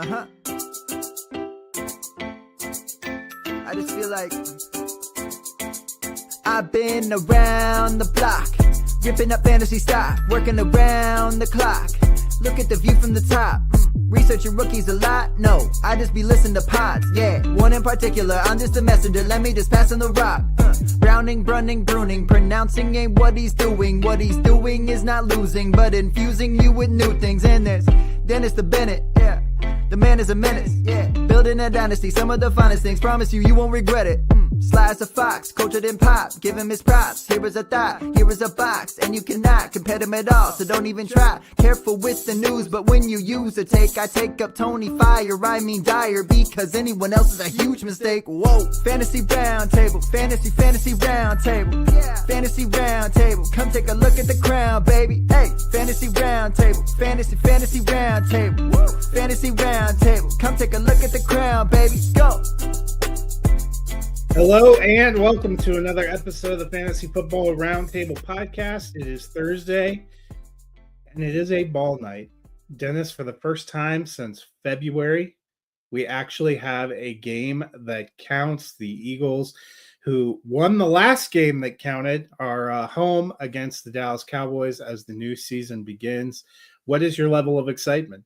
Uh-huh. I just feel like I've been around the block, ripping up fantasy stock, working around the clock. Look at the view from the top. Researching rookies a lot? No, I just be listening to pods. Yeah, one in particular, I'm just a messenger. Let me just pass on the rock. Browning, brunning, pruning, pronouncing ain't what he's doing. What he's doing is not losing, but infusing you with new things. And there's Dennis the Bennett, yeah. The man is a menace, yeah. Building a dynasty, some of the finest things. Promise you won't regret it. Sly as a fox, cultured in pop. Give him his props. Here is a thought, here is a box, and you cannot compare them at all. So don't even try. Careful with the news, but when you use a take, I take up Tony Fire. I mean Dyer, because anyone else is a huge mistake. Whoa, fantasy round table, fantasy round table, yeah. Fantasy round table. Come take a look at the crown, baby. Hey, fantasy round table, fantasy round table, woo. Fantasy round table. Come take a look at the crown, baby. Go. Hello and welcome to another episode of the Fantasy Football Roundtable Podcast. It is Thursday and it is a ball night. Dennis, for the first time since February, we actually have a game that counts. The Eagles, who won the last game that counted, are home against the Dallas Cowboys as the new season begins. What is your level of excitement?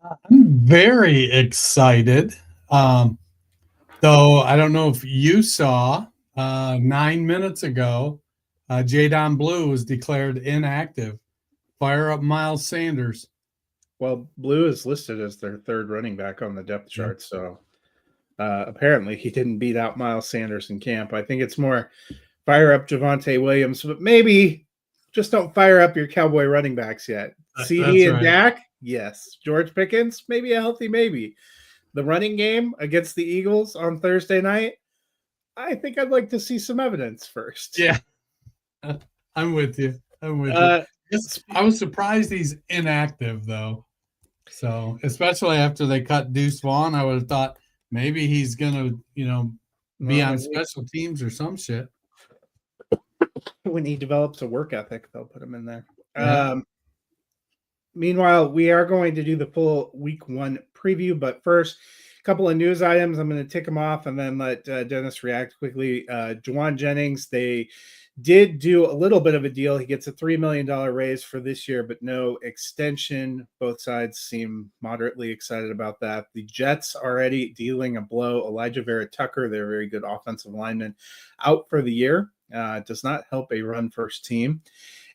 I'm very excited. Though I don't know if you saw 9 minutes ago, Jadon Blue was declared inactive. Fire up Miles Sanders. Well, Blue is listed as their third running back on the depth chart, so apparently he didn't beat out Miles Sanders in camp. I think it's more fire up Javonte Williams, but maybe just don't fire up your Cowboy running backs yet. CD and Dak, yes. George Pickens, maybe a healthy maybe. The running game against the Eagles on Thursday night, I think I'd like to see some evidence first. Yeah, I'm with you. I was surprised he's inactive, though. So, especially after they cut Deuce Vaughn, I would have thought maybe he's going to, be on special teams or some shit. When he develops a work ethic, they'll put him in there. Yeah. Meanwhile, we are going to do the full week one preview, but first, a couple of news items. I'm going to tick them off and then let Dennis react quickly. Jauan Jennings, they did do a little bit of a deal. He gets a $3 million raise for this year, but no extension. Both sides seem moderately excited about that. The Jets already dealing a blow. Elijah Vera Tucker, their very good offensive lineman, out for the year. Does not help a run-first team.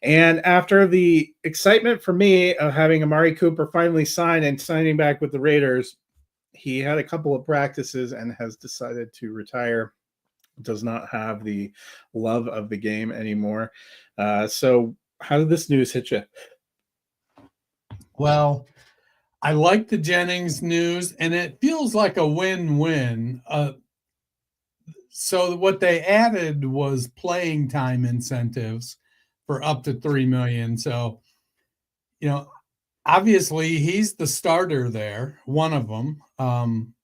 And after the excitement for me of having Amari Cooper finally sign and signing back with the Raiders, he had a couple of practices and has decided to retire. Does not have the love of the game anymore. So how did this news hit you? Well, I like the Jennings news, and it feels like a win-win. So what they added was playing time incentives for up to $3 million. So, obviously he's the starter there, one of them.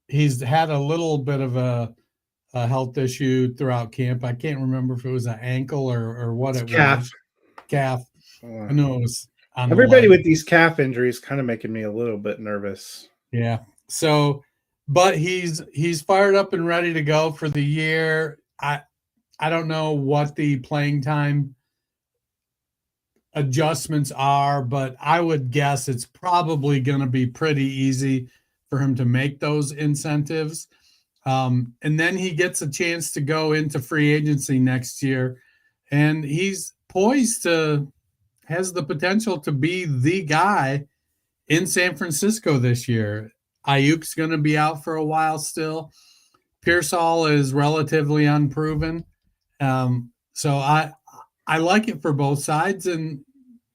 He's had a little bit of a health issue throughout camp. I can't remember if it was an ankle or what it was. Calf. I know it was on everybody with these calf injuries kind of making me a little bit nervous. Yeah. So, but he's fired up and ready to go for the year. I don't know what the playing time adjustments are, but I would guess it's probably going to be pretty easy for him to make those incentives. And then he gets a chance to go into free agency next year, and he's poised has the potential to be the guy in San Francisco this year. Ayuk's going to be out for a while still. Pearsall is relatively unproven. So I like it for both sides. And,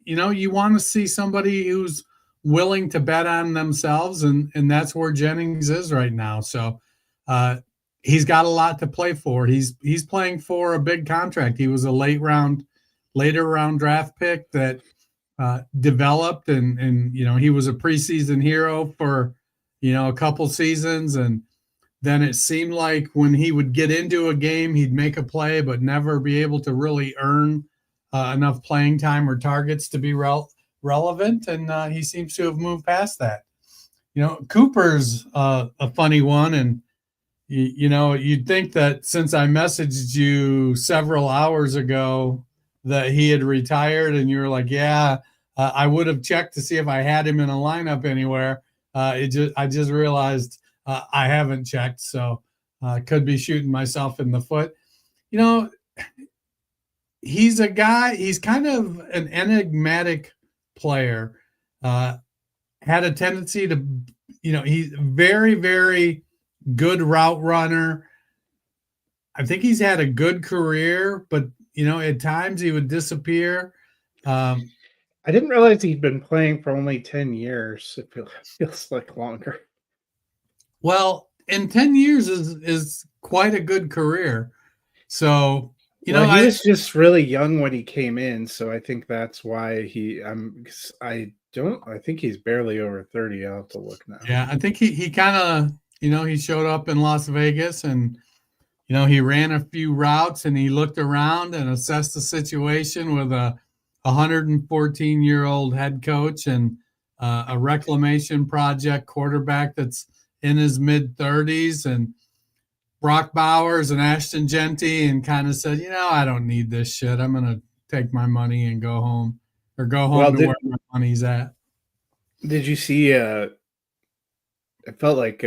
you want to see somebody who's willing to bet on themselves. And that's where Jennings is right now. So he's got a lot to play for. He's playing for a big contract. He was a later round draft pick that developed and he was a preseason hero for, a couple seasons. And then it seemed like when he would get into a game, he'd make a play, but never be able to really earn enough playing time or targets to be relevant. And he seems to have moved past that. Cooper's a funny one, and you'd think that since I messaged you several hours ago that he had retired, and you were like, "Yeah, I would have checked to see if I had him in a lineup anywhere." I just realized I haven't checked, so I could be shooting myself in the foot. He's a guy. He's kind of an enigmatic player. Had a tendency to, he's very, very good route runner. I think he's had a good career, but at times he would disappear. I didn't realize he'd been playing for only 10 years. It feels like longer. Well, in 10 years is quite a good career. So, he was just really young when he came in, so I think that's why I think he's barely over 30. I'll have to look now. Yeah, I think he kind of, he showed up in Las Vegas and, he ran a few routes and he looked around and assessed the situation with a 114-year-old head coach and a reclamation project quarterback that's in his mid-30s and Brock Bowers and Ashton Genty, and kind of said, I don't need this shit. I'm going to take my money and go home, or go home to where my money's at. Did you see, it felt like,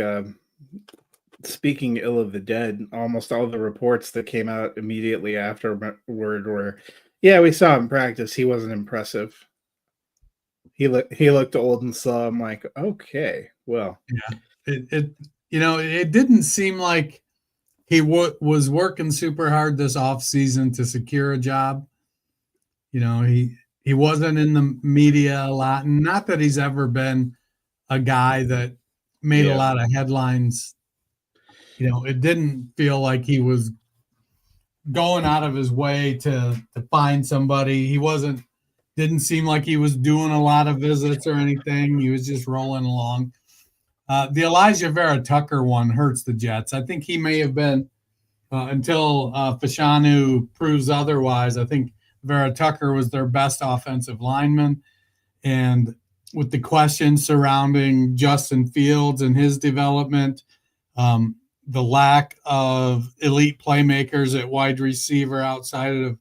speaking ill of the dead, almost all the reports that came out immediately afterward were, yeah, we saw him practice. He wasn't impressive. He looked old and slow. I'm like, okay, well. Yeah, it didn't seem like he was working super hard this offseason to secure a job. He wasn't in the media a lot. And not that he's ever been a guy that made a lot of headlines. It didn't feel like he was going out of his way to find somebody. Didn't seem like he was doing a lot of visits or anything. He was just rolling along. The Elijah Vera Tucker one hurts the Jets. I think he may have been, until Fashanu proves otherwise, I think Vera Tucker was their best offensive lineman. And with the questions surrounding Justin Fields and his development, the lack of elite playmakers at wide receiver outside of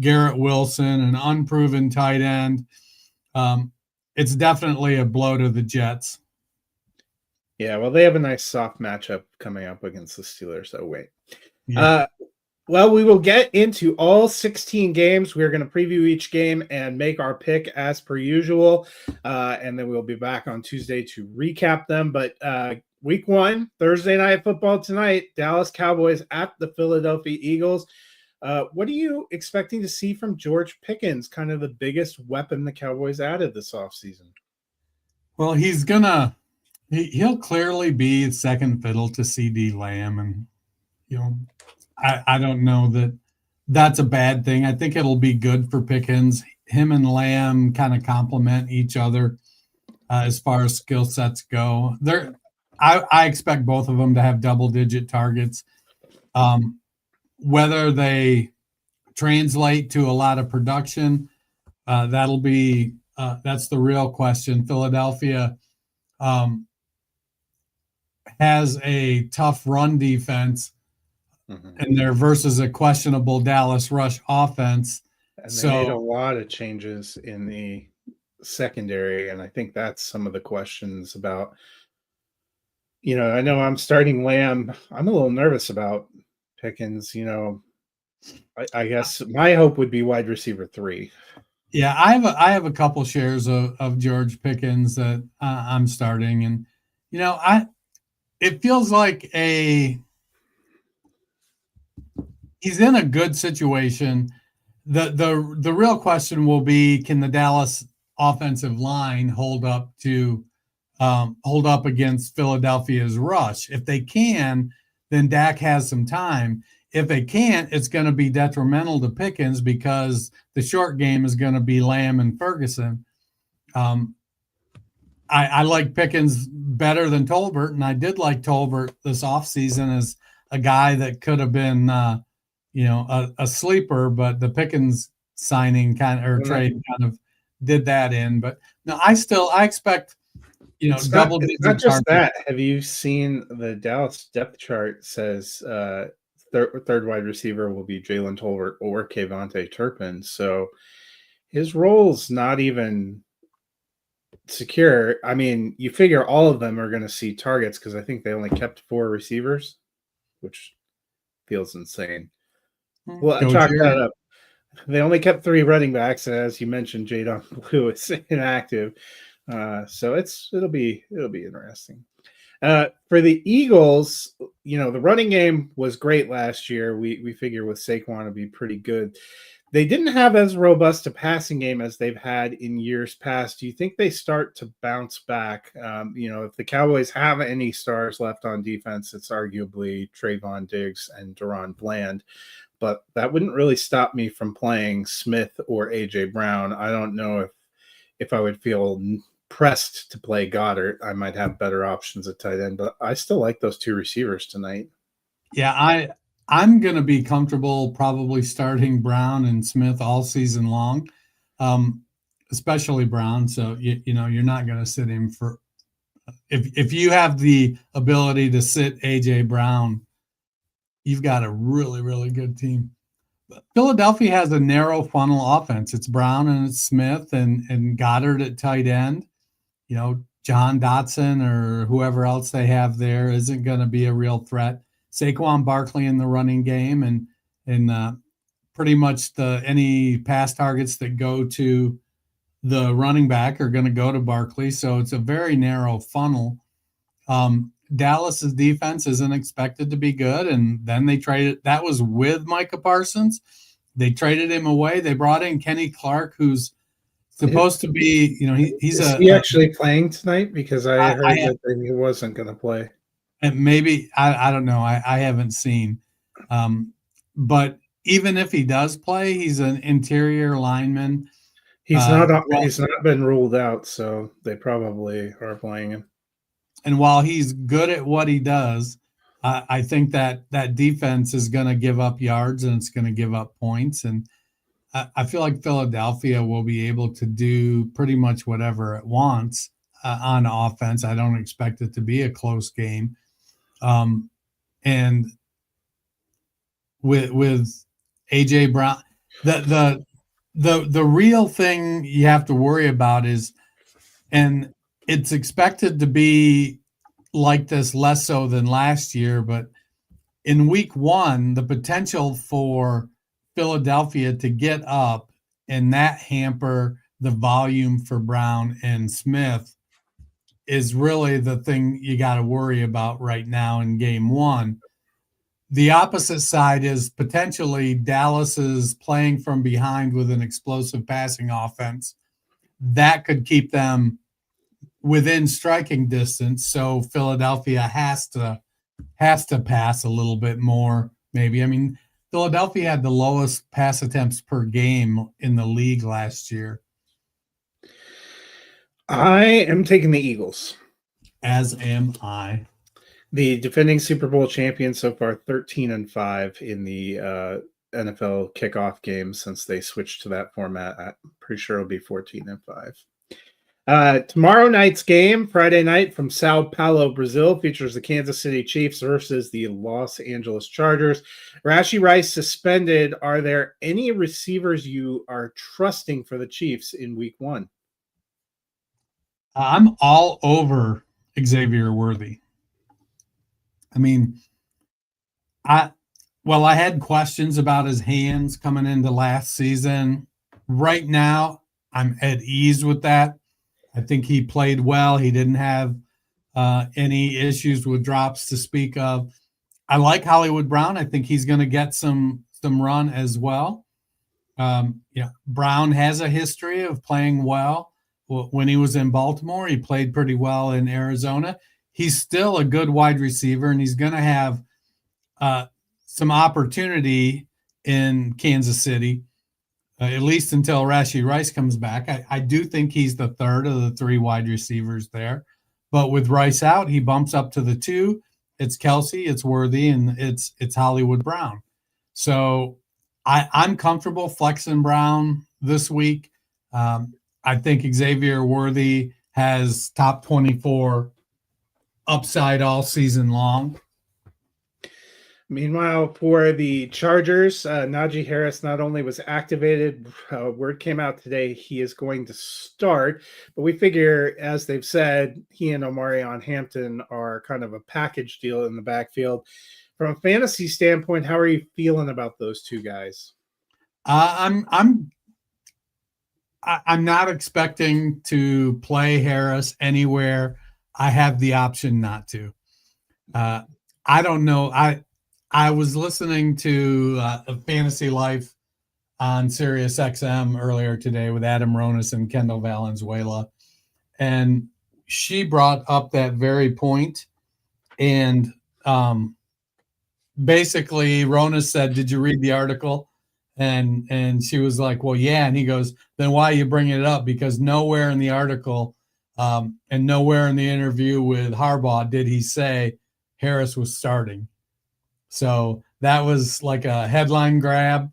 Garrett Wilson, an unproven tight end, it's definitely a blow to the Jets. Yeah, well, they have a nice soft matchup coming up against the Steelers. So wait. Yeah. Well, we will get into all 16 games. We're going to preview each game and make our pick as per usual. And then we'll be back on Tuesday to recap them. But week 1, Thursday Night Football tonight, Dallas Cowboys at the Philadelphia Eagles. What are you expecting to see from George Pickens, kind of the biggest weapon the Cowboys added this offseason? Well, he'll clearly be second fiddle to CD Lamb. And, I don't know that that's a bad thing. I think it'll be good for Pickens. Him and Lamb kind of complement each other as far as skill sets go. I expect both of them to have double-digit targets. Whether they translate to a lot of production, that's the real question. Philadelphia has a tough run defense, and they're versus a questionable Dallas rush offense. And they made a lot of changes in the secondary, and I think that's some of the questions about, I know I'm starting Lamb. I'm a little nervous about Pickens. I guess my hope would be wide receiver 3. Yeah, I have a couple shares of George Pickens that I'm starting, and it feels like he's in a good situation. The real question will be, can the Dallas offensive line hold up against Philadelphia's rush? If they can, then Dak has some time. If they can't, it's going to be detrimental to Pickens because the short game is going to be Lamb and Ferguson. I like Pickens better than Tolbert, and I did like Tolbert this offseason as a guy that could have been, a sleeper, but the Pickens signing trade kind of did that in. But no, I expect It's double not, digit it's not just targets. that. Have you seen the Dallas depth chart says third wide receiver will be Jalen Tolbert or Kayvonte Turpin. So his role's not even secure. I mean, you figure all of them are going to see targets because I think they only kept 4 receivers, which feels insane. Well, Go chalk Jerry. that up. They only kept 3 running backs, and as you mentioned, Jadon Blue is inactive. So it'll be interesting. For the Eagles, the running game was great last year. We figure with Saquon to be pretty good. They didn't have as robust a passing game as they've had in years past. Do you think they start to bounce back? If the Cowboys have any stars left on defense, it's arguably Trayvon Diggs and Deron Bland. But that wouldn't really stop me from playing Smith or AJ Brown. I don't know if I would feel pressed to play Goddard. I might have better options at tight end, but I still like those 2 receivers tonight. Yeah, I'm going to be comfortable probably starting Brown and Smith all season long, especially Brown. So you're not going to sit him for if you have the ability to sit AJ Brown, you've got a really, really good team. Philadelphia has a narrow funnel offense. It's Brown and it's Smith and Goddard at tight end. John Dotson or whoever else they have there isn't going to be a real threat. Saquon Barkley in the running game and pretty much any pass targets that go to the running back are going to go to Barkley. So it's a very narrow funnel. Dallas's defense isn't expected to be good. And then they traded, that was with Micah Parsons. They traded him away. They brought in Kenny Clark, who's supposed to be, he's Is he actually playing tonight? Because I heard that he wasn't going to play. And maybe, I don't know. I haven't seen. But even if he does play, he's an interior lineman. He's not been ruled out, so they probably are playing him. And while he's good at what he does, I think that defense is going to give up yards and it's going to give up points. And I feel like Philadelphia will be able to do pretty much whatever it wants on offense. I don't expect it to be a close game. And with AJ Brown, the real thing you have to worry about is, and it's expected to be like this less so than last year, but in week 1, the potential for Philadelphia to get up and that hamper the volume for Brown and Smith is really the thing you got to worry about right now in game 1. The opposite side is potentially Dallas is playing from behind with an explosive passing offense. That could keep them within striking distance. So Philadelphia has to pass a little bit more, maybe. I mean, Philadelphia had the lowest pass attempts per game in the league last year. I am taking the Eagles. As am I. The defending Super Bowl champion so far, 13-5 in the NFL kickoff game since they switched to that format. I'm pretty sure it'll be 14-5. Tomorrow night's game, Friday night from Sao Paulo, Brazil, features the Kansas City Chiefs versus the Los Angeles Chargers. Rashee Rice suspended. Are there any receivers you are trusting for the Chiefs in week 1? I'm all over Xavier Worthy. I mean, I had questions about his hands coming into last season. Right now, I'm at ease with that. I think he played well. He didn't have any issues with drops to speak of. I like Hollywood Brown. I think he's going to get some run as well. Brown has a history of playing well. When he was in Baltimore, he played pretty well in Arizona. He's still a good wide receiver, and he's going to have some opportunity in Kansas City, at least until Rashee Rice comes back. I do think he's the third of the 3 wide receivers there. But with Rice out, he bumps up to the 2. It's Kelsey, it's Worthy, and it's Hollywood Brown. So I'm comfortable flexing Brown this week. I think Xavier Worthy has top 24 upside all season long. Meanwhile, for the Chargers, Najee Harris not only was activated, word came out today he is going to start, but we figure, as they've said, he and Omarion Hampton are kind of a package deal in the backfield. From a fantasy standpoint, how are you feeling about those two guys? I'm not expecting to play Harris anywhere. I have the option not to. I don't know. I was listening to Fantasy Life on Sirius XM earlier today with Adam Ronis and Kendall Valenzuela, and she brought up that very point. And basically, Ronis said, "Did you read the article?" And she was like, "Well, yeah." And he goes, "Then why are you bringing it up? Because nowhere in the article and nowhere in the interview with Harbaugh did he say Harris was starting." So that was like a headline grab,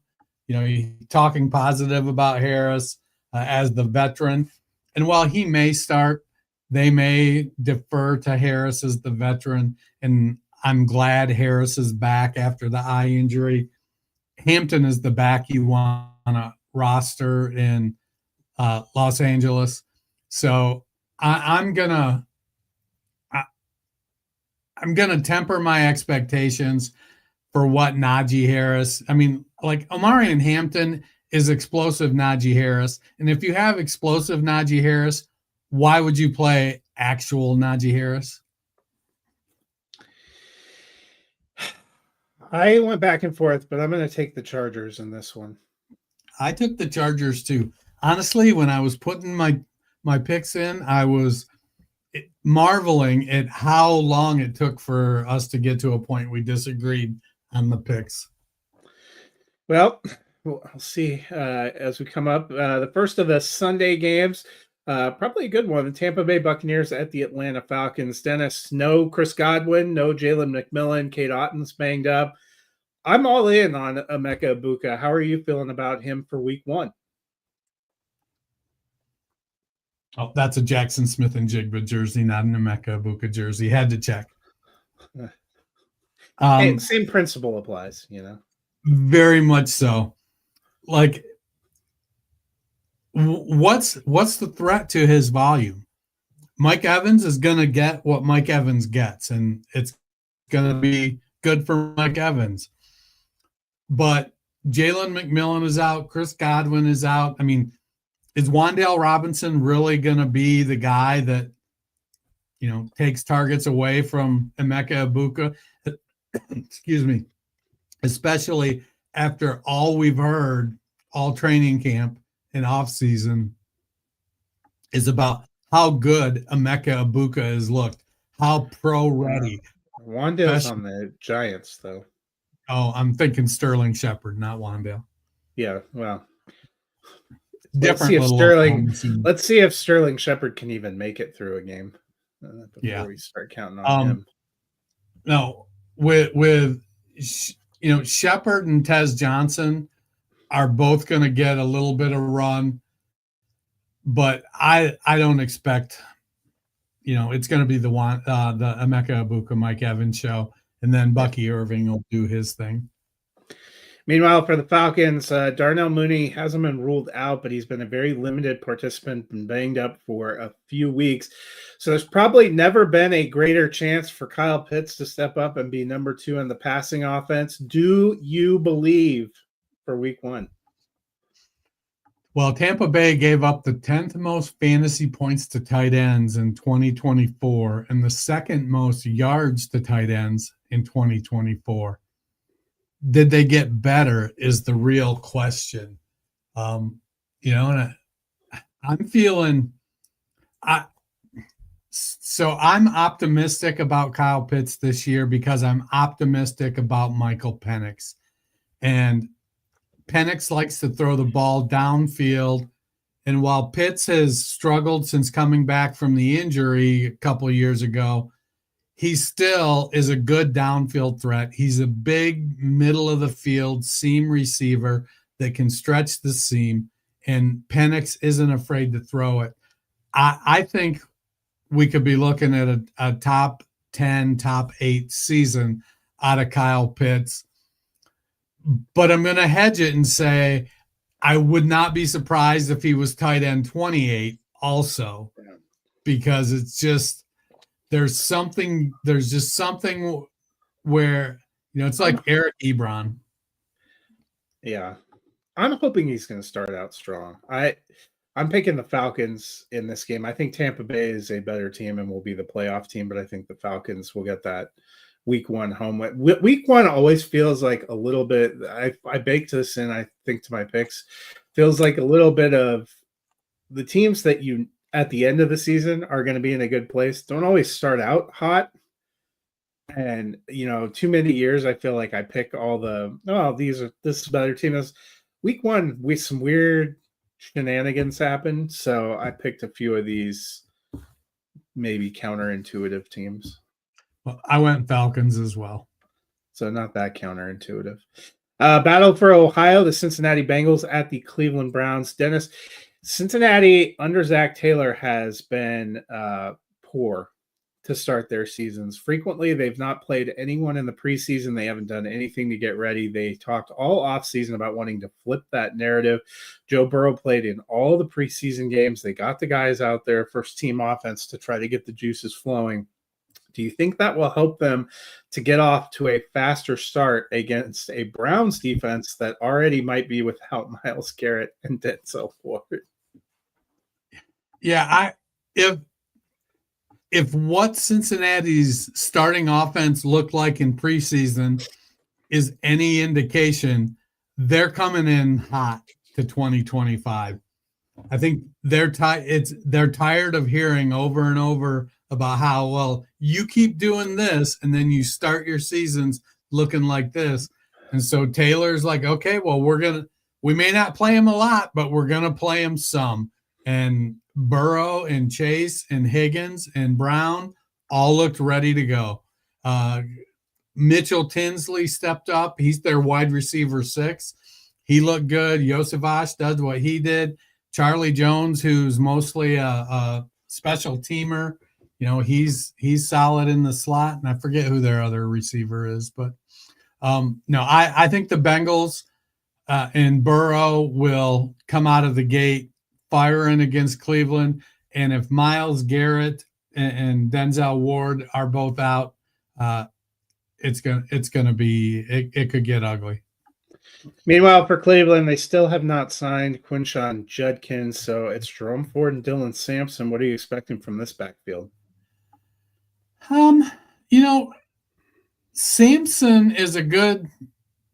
talking positive about Harris as the veteran. And while he may start, they may defer to Harris as the veteran. And I'm glad Harris is back after the eye injury. Hampton is the back you want on a roster in Los Angeles. So I'm gonna temper my expectations for what Najee Harris. I mean, like Omarion Hampton is explosive Najee Harris. And if you have explosive Najee Harris, why would you play actual Najee Harris? I went back and forth, but I'm going to take the Chargers in this one. I took the Chargers too. Honestly, when I was putting my picks in, I was marveling at how long it took for us to get to a point we disagreed on the picks. Well, we'll see as we come up. The first of the Sunday games, probably a good one. The Tampa Bay Buccaneers at the Atlanta Falcons. Dennis, no Chris Godwin, no Jalen McMillan. Kate Otten's banged up. I'm all in on Emeka Egbuka. How are you feeling about him for week one? Oh, that's a Jackson Smith and Jigba jersey, not an Emeka Egbuka jersey. Had to check. Hey, same principle applies, Very much so. Like, what's the threat to his volume? Mike Evans is going to get what Mike Evans gets, and it's going to be good for Mike Evans. But Jalen McMillan is out. Chris Godwin is out. I mean, is Wan'Dale Robinson really going to be the guy that, takes targets away from Emeka Egbuka? Excuse me. Especially after all we've heard all training camp and off season is about how good Emeka Egbuka has looked, how pro ready. Wan'Dale's on the Giants, though. Oh, I'm thinking Sterling Shepard, not Wan'Dale. Yeah, well, different. Let's see if Sterling Shepard can even make it through a game before we start counting on him. No, with Shepard and Tez Johnson are both going to get a little bit of run, but I don't expect. It's going to be the Emeka Egbuka, Mike Evans show, and then Bucky Irving will do his thing. Meanwhile, for the Falcons, Darnell Mooney hasn't been ruled out, but he's been a very limited participant and banged up for a few weeks. So there's probably never been a greater chance for Kyle Pitts to step up and be number 2 in the passing offense. Do you believe for week one? Well, Tampa Bay gave up the 10th most fantasy points to tight ends in 2024 and the second most yards to tight ends in 2024. Did they get better is the real question. And I'm feeling so I'm optimistic about Kyle Pitts this year because I'm optimistic about Michael Penix. And Penix likes to throw the ball downfield. And while Pitts has struggled since coming back from the injury a couple of years ago, he still is a good downfield threat. He's a big middle of the field seam receiver that can stretch the seam, and Penix isn't afraid to throw it. I think we could be looking at a top 10, top 8 season out of Kyle Pitts. But I'm going to hedge it and say I would not be surprised if he was tight end 28 also, because it's just there's just something where, it's like Eric Ebron. Yeah. I'm hoping he's going to start out strong. I'm picking the Falcons in this game. I think Tampa Bay is a better team and will be the playoff team, but I think the Falcons will get that week 1 home win. Week 1 always feels like a little bit. I baked this in, I think, to my picks. Feels like a little bit of the teams that you at the end of the season are going to be in a good place. Don't always start out hot. And too many years I feel like I pick all this is a better team. Week 1, with some weird shenanigans happened, so I picked a few of these maybe counterintuitive teams. Well, I went Falcons as well, so not that counterintuitive. Battle for Ohio, the Cincinnati Bengals at the Cleveland Browns. Dennis, Cincinnati under Zach Taylor has been poor to start their seasons. Frequently, they've not played anyone in the preseason. They haven't done anything to get ready. They talked all offseason about wanting to flip that narrative. Joe Burrow played in all the preseason games. They got the guys out there, first team offense, to try to get the juices flowing. Do you think that will help them to get off to a faster start against a Browns defense that already might be without Myles Garrett and Denzel Ward? Yeah, if what Cincinnati's starting offense looked like in preseason is any indication, they're coming in hot to 2025. I think they're tired of hearing over and over about how, well, you keep doing this and then you start your seasons looking like this. And so Taylor's like, okay, well, we may not play him a lot, but we're going to play him some. And Burrow and Chase and Higgins and Brown all looked ready to go. Mitchell Tinsley stepped up. He's their wide receiver 6. He looked good. Yosevich does what he did. Charlie Jones, who's mostly a special teamer, he's solid in the slot. And I forget who their other receiver is, but no, I think the Bengals and Burrow will come out of the gate firing against Cleveland. And if Myles Garrett and Denzel Ward are both out, it could get ugly. Meanwhile, for Cleveland, they still have not signed Quinshon Judkins, so it's Jerome Ford and Dylan Sampson. What are you expecting from this backfield? Sampson is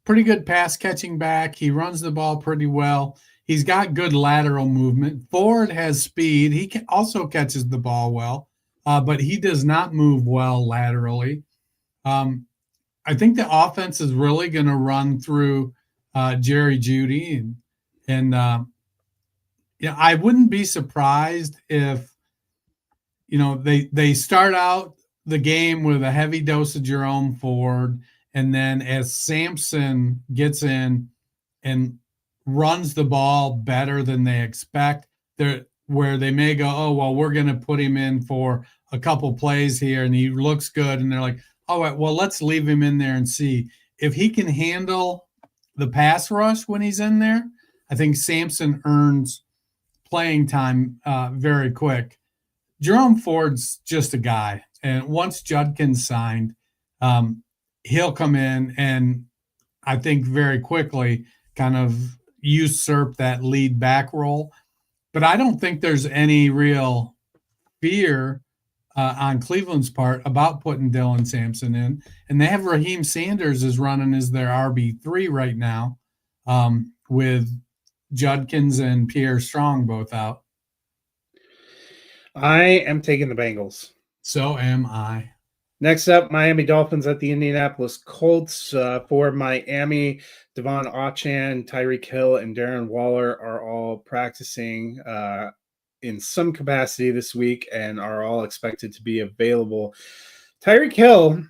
pretty good pass catching back. He runs the ball pretty well. He's got good lateral movement. Ford has speed. He also catches the ball well, but he does not move well laterally. I think the offense is really going to run through Jerry Jeudy, and I wouldn't be surprised if they start out the game with a heavy dose of Jerome Ford, and then as Sampson gets in and runs the ball better than they expect, where they may go, oh, well, we're going to put him in for a couple plays here, and he looks good, and they're like, all right, well, let's leave him in there and see if he can handle the pass rush when he's in there. I think Sampson earns playing time very quick. Jerome Ford's just a guy, and once Judkins signed, he'll come in and I think very quickly kind of usurp that lead back role. But I don't think there's any real fear on Cleveland's part about putting Dylan Sampson in. And they have Raheem Sanders is running as their RB3 right now, with Judkins and Pierre Strong both out. I am taking the Bengals. So am I. Next up, Miami Dolphins at the Indianapolis Colts. For Miami, Devon Achane, Tyreek Hill, and Darren Waller are all practicing in some capacity this week and are all expected to be available. Tyreek Hill,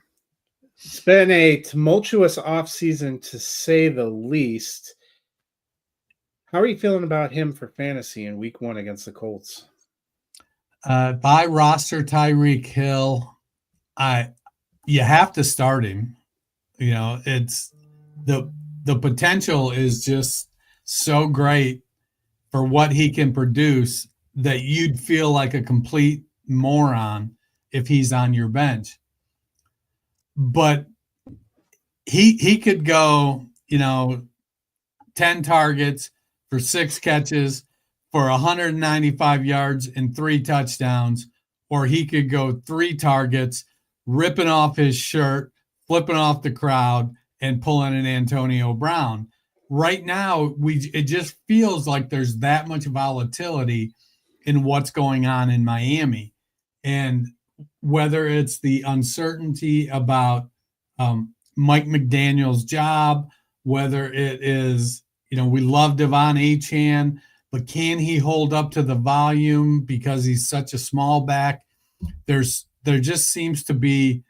it's been a tumultuous offseason to say the least. How are you feeling about him for fantasy in week 1 against the Colts? If I roster Tyreek Hill, you have to start him. You know, it's the potential is just so great for what he can produce that you'd feel like a complete moron if he's on your bench. But he could go, 10 targets for 6 catches for 195 yards and 3 touchdowns, or he could go 3 targets, ripping off his shirt, flipping off the crowd, and pulling an Antonio Brown. Right now, it just feels like there's that much volatility in what's going on in Miami. And whether it's the uncertainty about Mike McDaniel's job, whether it is, we love Devon Achane, but can he hold up to the volume because he's such a small back? There just seems to be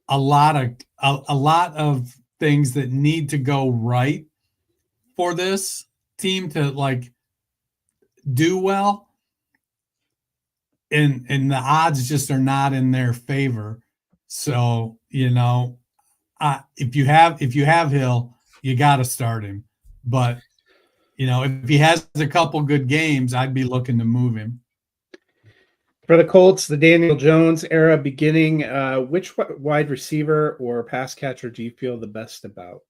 a lot of things that need to go right for this team to do well. And the odds just are not in their favor. So, if you have Hill, you got to start him. But, if he has a couple good games, I'd be looking to move him. For the Colts, the Daniel Jones era beginning, which wide receiver or pass catcher do you feel the best about?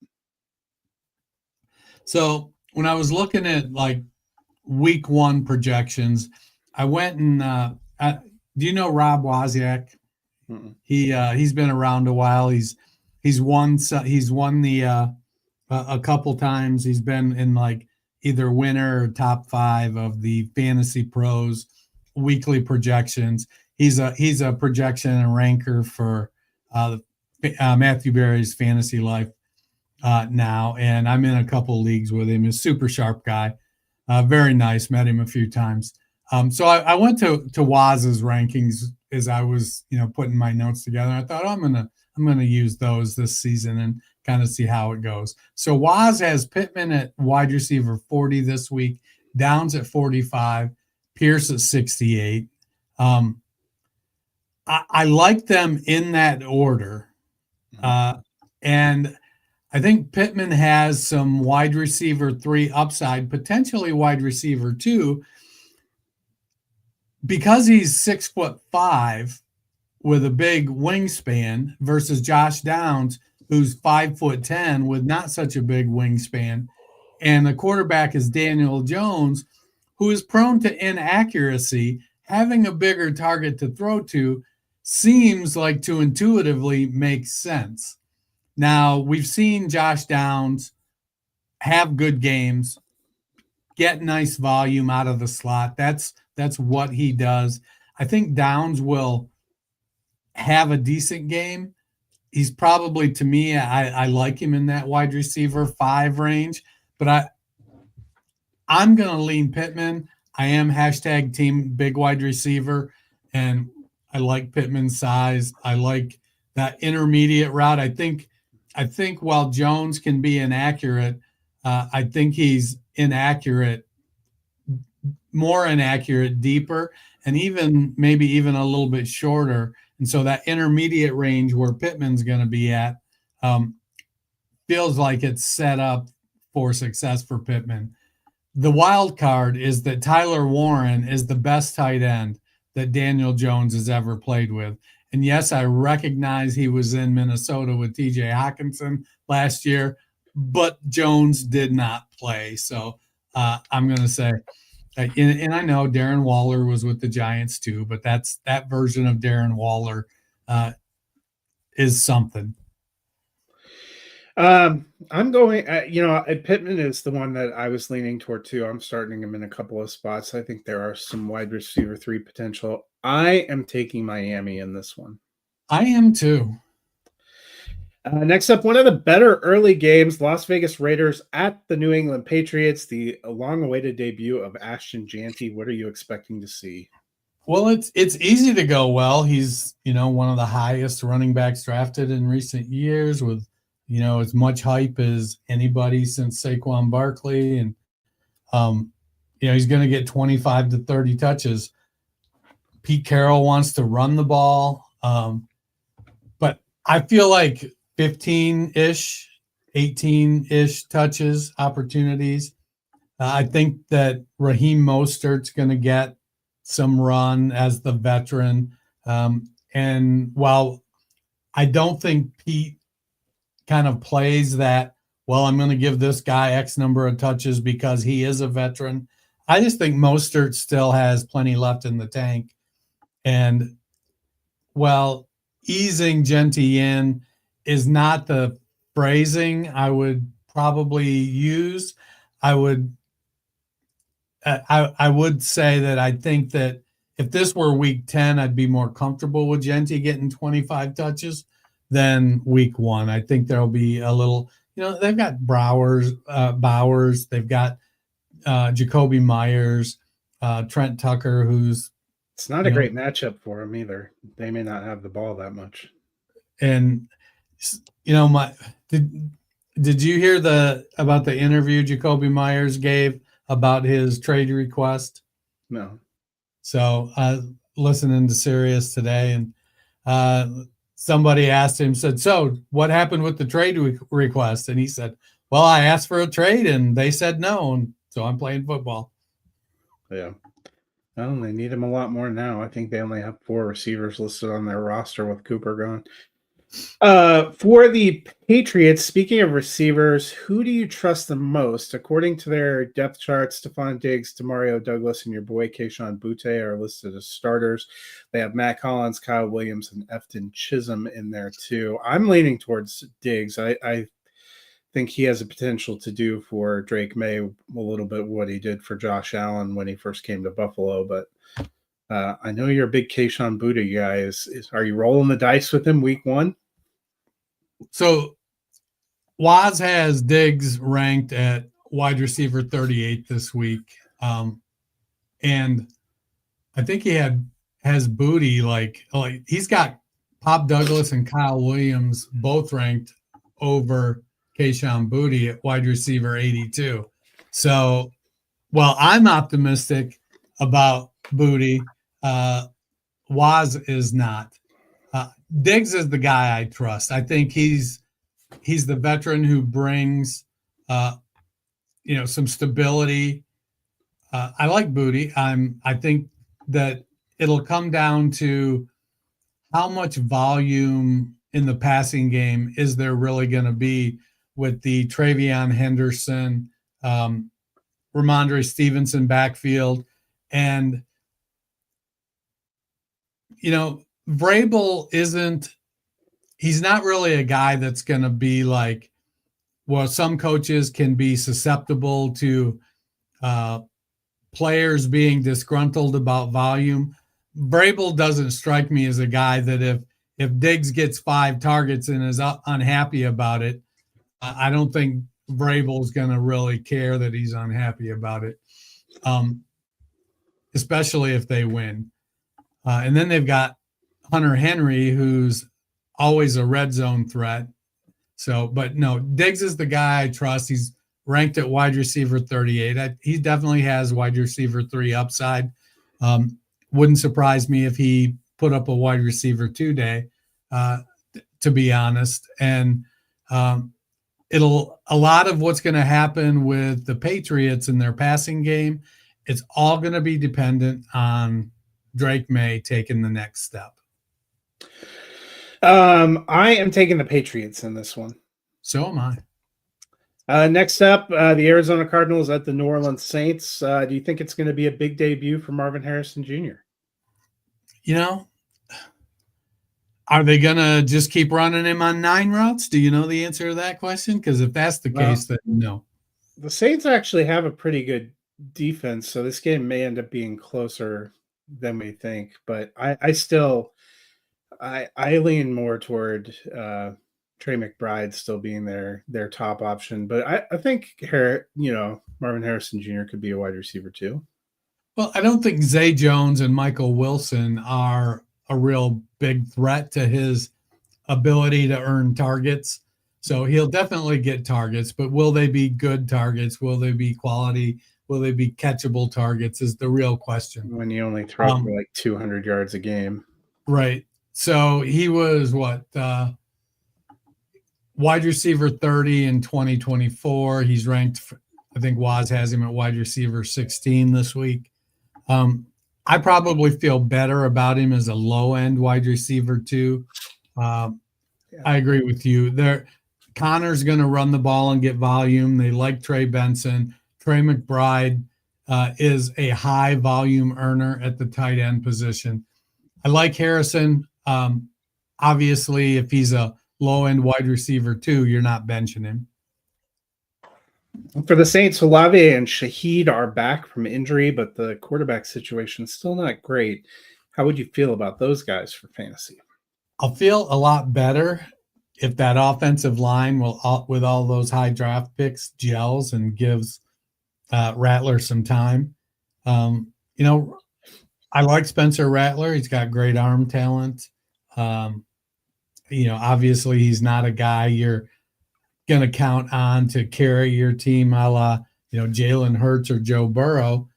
So when I was looking at week 1 projections, I went and do you know Rob Wozniak? Mm-mm. He's been around a while. He's won the a couple times. He's been in either winner or top 5 of the Fantasy Pros weekly projections. He's a projection and ranker for Matthew Berry's Fantasy Life now, and I'm in a couple leagues with him. He's a super sharp guy, very nice. Met him a few times. So I went to Waz's rankings as I was putting my notes together. I thought I'm gonna use those this season and kind of see how it goes. So Waz has Pittman at wide receiver 40 this week, Downs at 45, Pierce at 68. I like them in that order. And I think Pittman has some wide receiver 3 upside, potentially wide receiver 2, because he's 6'5" with a big wingspan versus Josh Downs, who's 5'10" with not such a big wingspan. And the quarterback is Daniel Jones, who is prone to inaccuracy. Having a bigger target to throw to seems like to intuitively make sense. Now, we've seen Josh Downs have good games, get nice volume out of the slot. That's what he does. I think Downs will have a decent game. He's probably, to me, I like him in that wide receiver 5 range, but I'm going to lean Pittman. I am # team big wide receiver, and I like Pittman's size. I like that intermediate route. I think while Jones can be inaccurate, I think he's more inaccurate, deeper, and maybe even a little bit shorter. And so that intermediate range where Pittman's going to be at feels like it's set up for success for Pittman. The wild card is that Tyler Warren is the best tight end that Daniel Jones has ever played with. And yes, I recognize he was in Minnesota with TJ Hawkinson last year, but Jones did not play. So I'm going to say, and I know Darren Waller was with the Giants too, but that version of Darren Waller is something. I'm going, Pittman is the one that I was leaning toward too. I'm starting him in a couple of spots. I think there are some wide receiver 3 potential. I am taking Miami in this one. I am too. Next up, one of the better early games, Las Vegas Raiders at the New England Patriots, the long-awaited debut of Ashton Jeanty. What are you expecting to see? Well, it's easy to go well. He's, one of the highest running backs drafted in recent years with, as much hype as anybody since Saquon Barkley. And, he's going to get 25 to 30 touches. Pete Carroll wants to run the ball. But I feel like 15-ish, 18-ish touches, opportunities. I think that Raheem Mostert's going to get some run as the veteran. And while I don't think Pete kind of plays that, well, I'm going to give this guy X number of touches because he is a veteran, I just think Mostert still has plenty left in the tank. And while easing Genty in is not the phrasing I would probably use, I would say that I think that if this were week 10, I'd be more comfortable with Genty getting 25 touches than week 1. I think there'll be a little, they've got Bowers, they've got Jacoby Myers, Trent Tucker, who's. It's not a great matchup for him either. They may not have the ball that much. And, did you hear about the interview Jacoby Myers gave about his trade request? No. So listening to Sirius today, and somebody asked him, said, "So what happened with the trade request?" And he said, "Well, I asked for a trade and they said no, and so I'm playing football." Yeah. Well, they need him a lot more now. I think they only have 4 receivers listed on their roster with Cooper gone. For the Patriots, speaking of receivers, who do you trust the most? According to their depth chart, Stephon Diggs, Demario Douglas, and your boy Kayshon Boutte are listed as starters. They have Matt Collins, Kyle Williams, and Efton Chisholm in there too. I'm leaning towards Diggs. I think he has a potential to do for Drake May a little bit what he did for Josh Allen when he first came to Buffalo, but I know you're a big Kayshon Boutte guy. Are you rolling the dice with him week 1? So Waz has Diggs ranked at wide receiver 38 this week. And I think he has Boutte like he's got Pop Douglas and Kyle Williams both ranked over Kayshon Boutte at wide receiver 82. So while I'm optimistic about Boutte, Waz is not. Diggs is the guy I trust. I think he's the veteran who brings, some stability. I like Boutte. I think that it'll come down to how much volume in the passing game is there really going to be with the Travion Henderson, Ramondre Stevenson backfield, and Vrabel he's not really a guy that's going to be like, well, some coaches can be susceptible to players being disgruntled about volume. Vrabel doesn't strike me as a guy that if Diggs gets 5 targets and is unhappy about it, I don't think Vrabel's going to really care that he's unhappy about it, especially if they win. And then they've got Hunter Henry, who's always a red zone threat. So, but no, Diggs is the guy I trust. He's ranked at wide receiver 38. He definitely has wide receiver 3 upside. Wouldn't surprise me if he put up a wide receiver 2 day, to be honest. And a lot of what's going to happen with the Patriots in their passing game, it's all going to be dependent on Drake May taking the next step. I am taking the Patriots in this one. So am I. Next up, the Arizona Cardinals at the New Orleans Saints. Do you think it's going to be a big debut for Marvin Harrison Jr.? Are they going to just keep running him on 9 routes? Do you know the answer to that question? Because if that's the case, then no. The Saints actually have a pretty good defense, so this game may end up being closer than we think. But I still lean more toward Trey McBride still being their top option. But I think Marvin Harrison Jr. could be a wide receiver too. Well, I don't think Zay Jones and Michael Wilson are a real big threat to his ability to earn targets. So he'll definitely get targets, but will they be good targets? Will they be quality? Will they be catchable targets is the real question. When you only throw for like 200 yards a game. Right. So he was wide receiver 30 in 2024. He's ranked, I think Waz has him at wide receiver 16 this week. I probably feel better about him as a low end wide receiver too. I agree with you. Connor's going to run the ball and get volume. They like Trey Benson. Trey McBride is a high volume earner at the tight end position. I like Harrison. Obviously, if he's a low end wide receiver too, you're not benching him. For the Saints, Olave and Shaheed are back from injury, but the quarterback situation is still not great. How would you feel about those guys for fantasy? I'll feel a lot better if that offensive line will, with all those high draft picks, gels and gives Rattler some time. I like Spencer Rattler. He's got great arm talent. Obviously he's not a guy you're going to count on to carry your team a la, Jalen Hurts or Joe Burrow.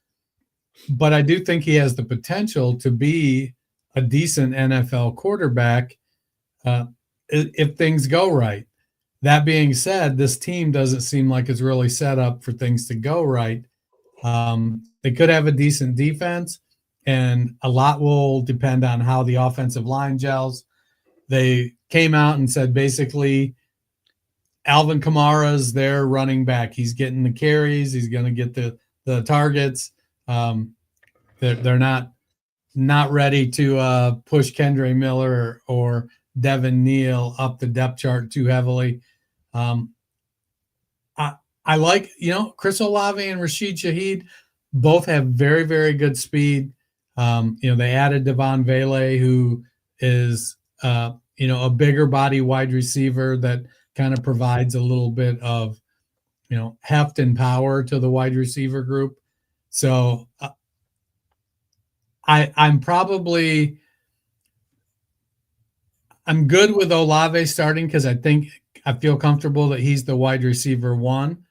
But I do think he has the potential to be a decent NFL quarterback if things go right. That being said, this team doesn't seem like it's really set up for things to go right. They could have a decent defense, and a lot will depend on how the offensive line gels. They came out and said basically Alvin Kamara's their running back. He's getting the carries. He's going to get the targets. They're not ready to push Kendre Miller or Devin Neal up the depth chart too heavily. I like, Chris Olave and Rashid Shaheed both have very, very good speed. They added Devon Vele, who is, a bigger body wide receiver that kind of provides a little bit of, heft and power to the wide receiver group. So I'm good with Olave starting because I feel comfortable that he's the wide receiver one,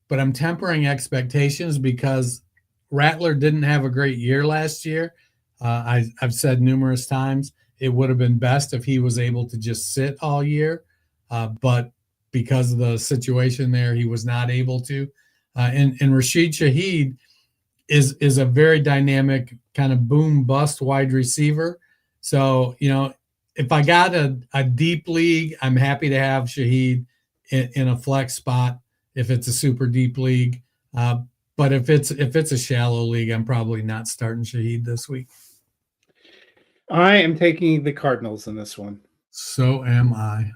but I'm tempering expectations because Rattler didn't have a great year last year. I've said numerous times it would have been best if he was able to just sit all year, but because of the situation there, he was not able to. And Rashid Shaheed is a very dynamic kind of boom bust wide receiver. So, if I got a deep league, I'm happy to have Shaheed in a flex spot if it's a super deep league. But if it's a shallow league, I'm probably not starting Shaheed this week. I am taking the Cardinals in this one. So am I.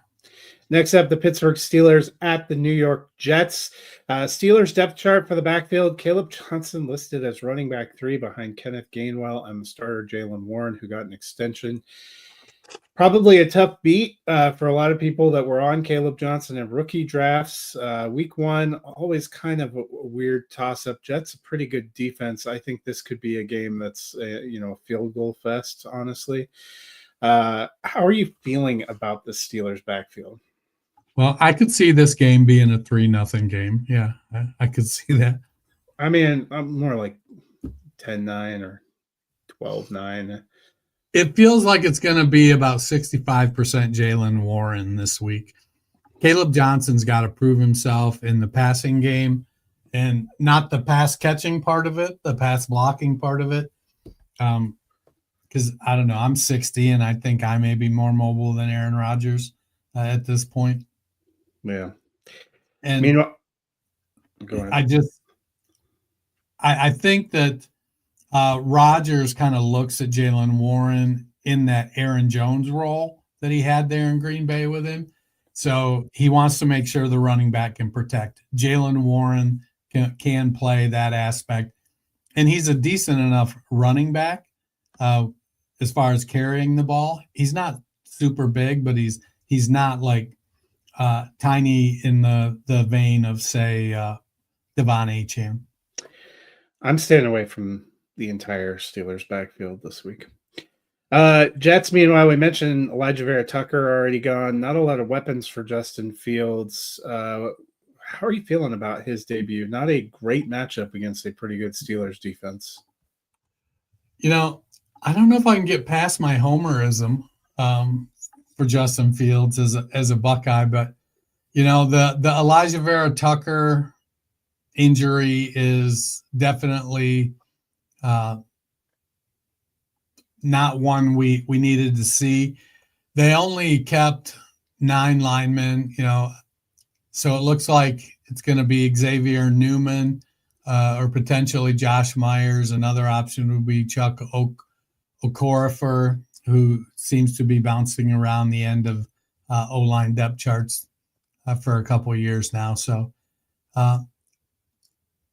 Next up, the Pittsburgh Steelers at the New York Jets. Steelers depth chart for the backfield. Caleb Johnson listed as running back 3 behind Kenneth Gainwell and the starter Jaylen Warren, who got an extension. Probably a tough beat for a lot of people that were on Caleb Johnson in rookie drafts. Week 1, always kind of a weird toss-up. Jets, a pretty good defense. I think this could be a game that's, a field goal fest, honestly. How are you feeling about the Steelers backfield? Well, I could see this game being a 3-0 game. Yeah, I could see that. I mean, I'm more like 10-9 or 12-9. It feels like it's going to be about 65% Jaylen Warren this week. Caleb Johnson's got to prove himself in the passing game and not the pass catching part of it, the pass blocking part of it. Because I don't know, I'm 60 and I think I may be more mobile than Aaron Rodgers at this point. Yeah. And meanwhile, go ahead. I think that Rodgers kind of looks at Jaylen Warren in that Aaron Jones role that he had there in Green Bay with him. So he wants to make sure the running back can protect. Jaylen Warren can play that aspect. And he's a decent enough running back as far as carrying the ball. He's not super big, but he's not like tiny in the vein of, say, Devon Achane. I'm staying away from the entire Steelers backfield this week. Jets, meanwhile, we mentioned Elijah Vera Tucker already gone. Not a lot of weapons for Justin Fields. how are you feeling about his debut? Not a great matchup against a pretty good Steelers defense. I don't know if I can get past my homerism for Justin Fields as a Buckeye, but the Elijah Vera Tucker injury is definitely not one we needed to see. They only kept 9 linemen, so it looks like it's going to be Xavier Newman or potentially Josh Myers. Another option would be Chuck Okorafor, who seems to be bouncing around the end of O-line depth charts for a couple of years now. So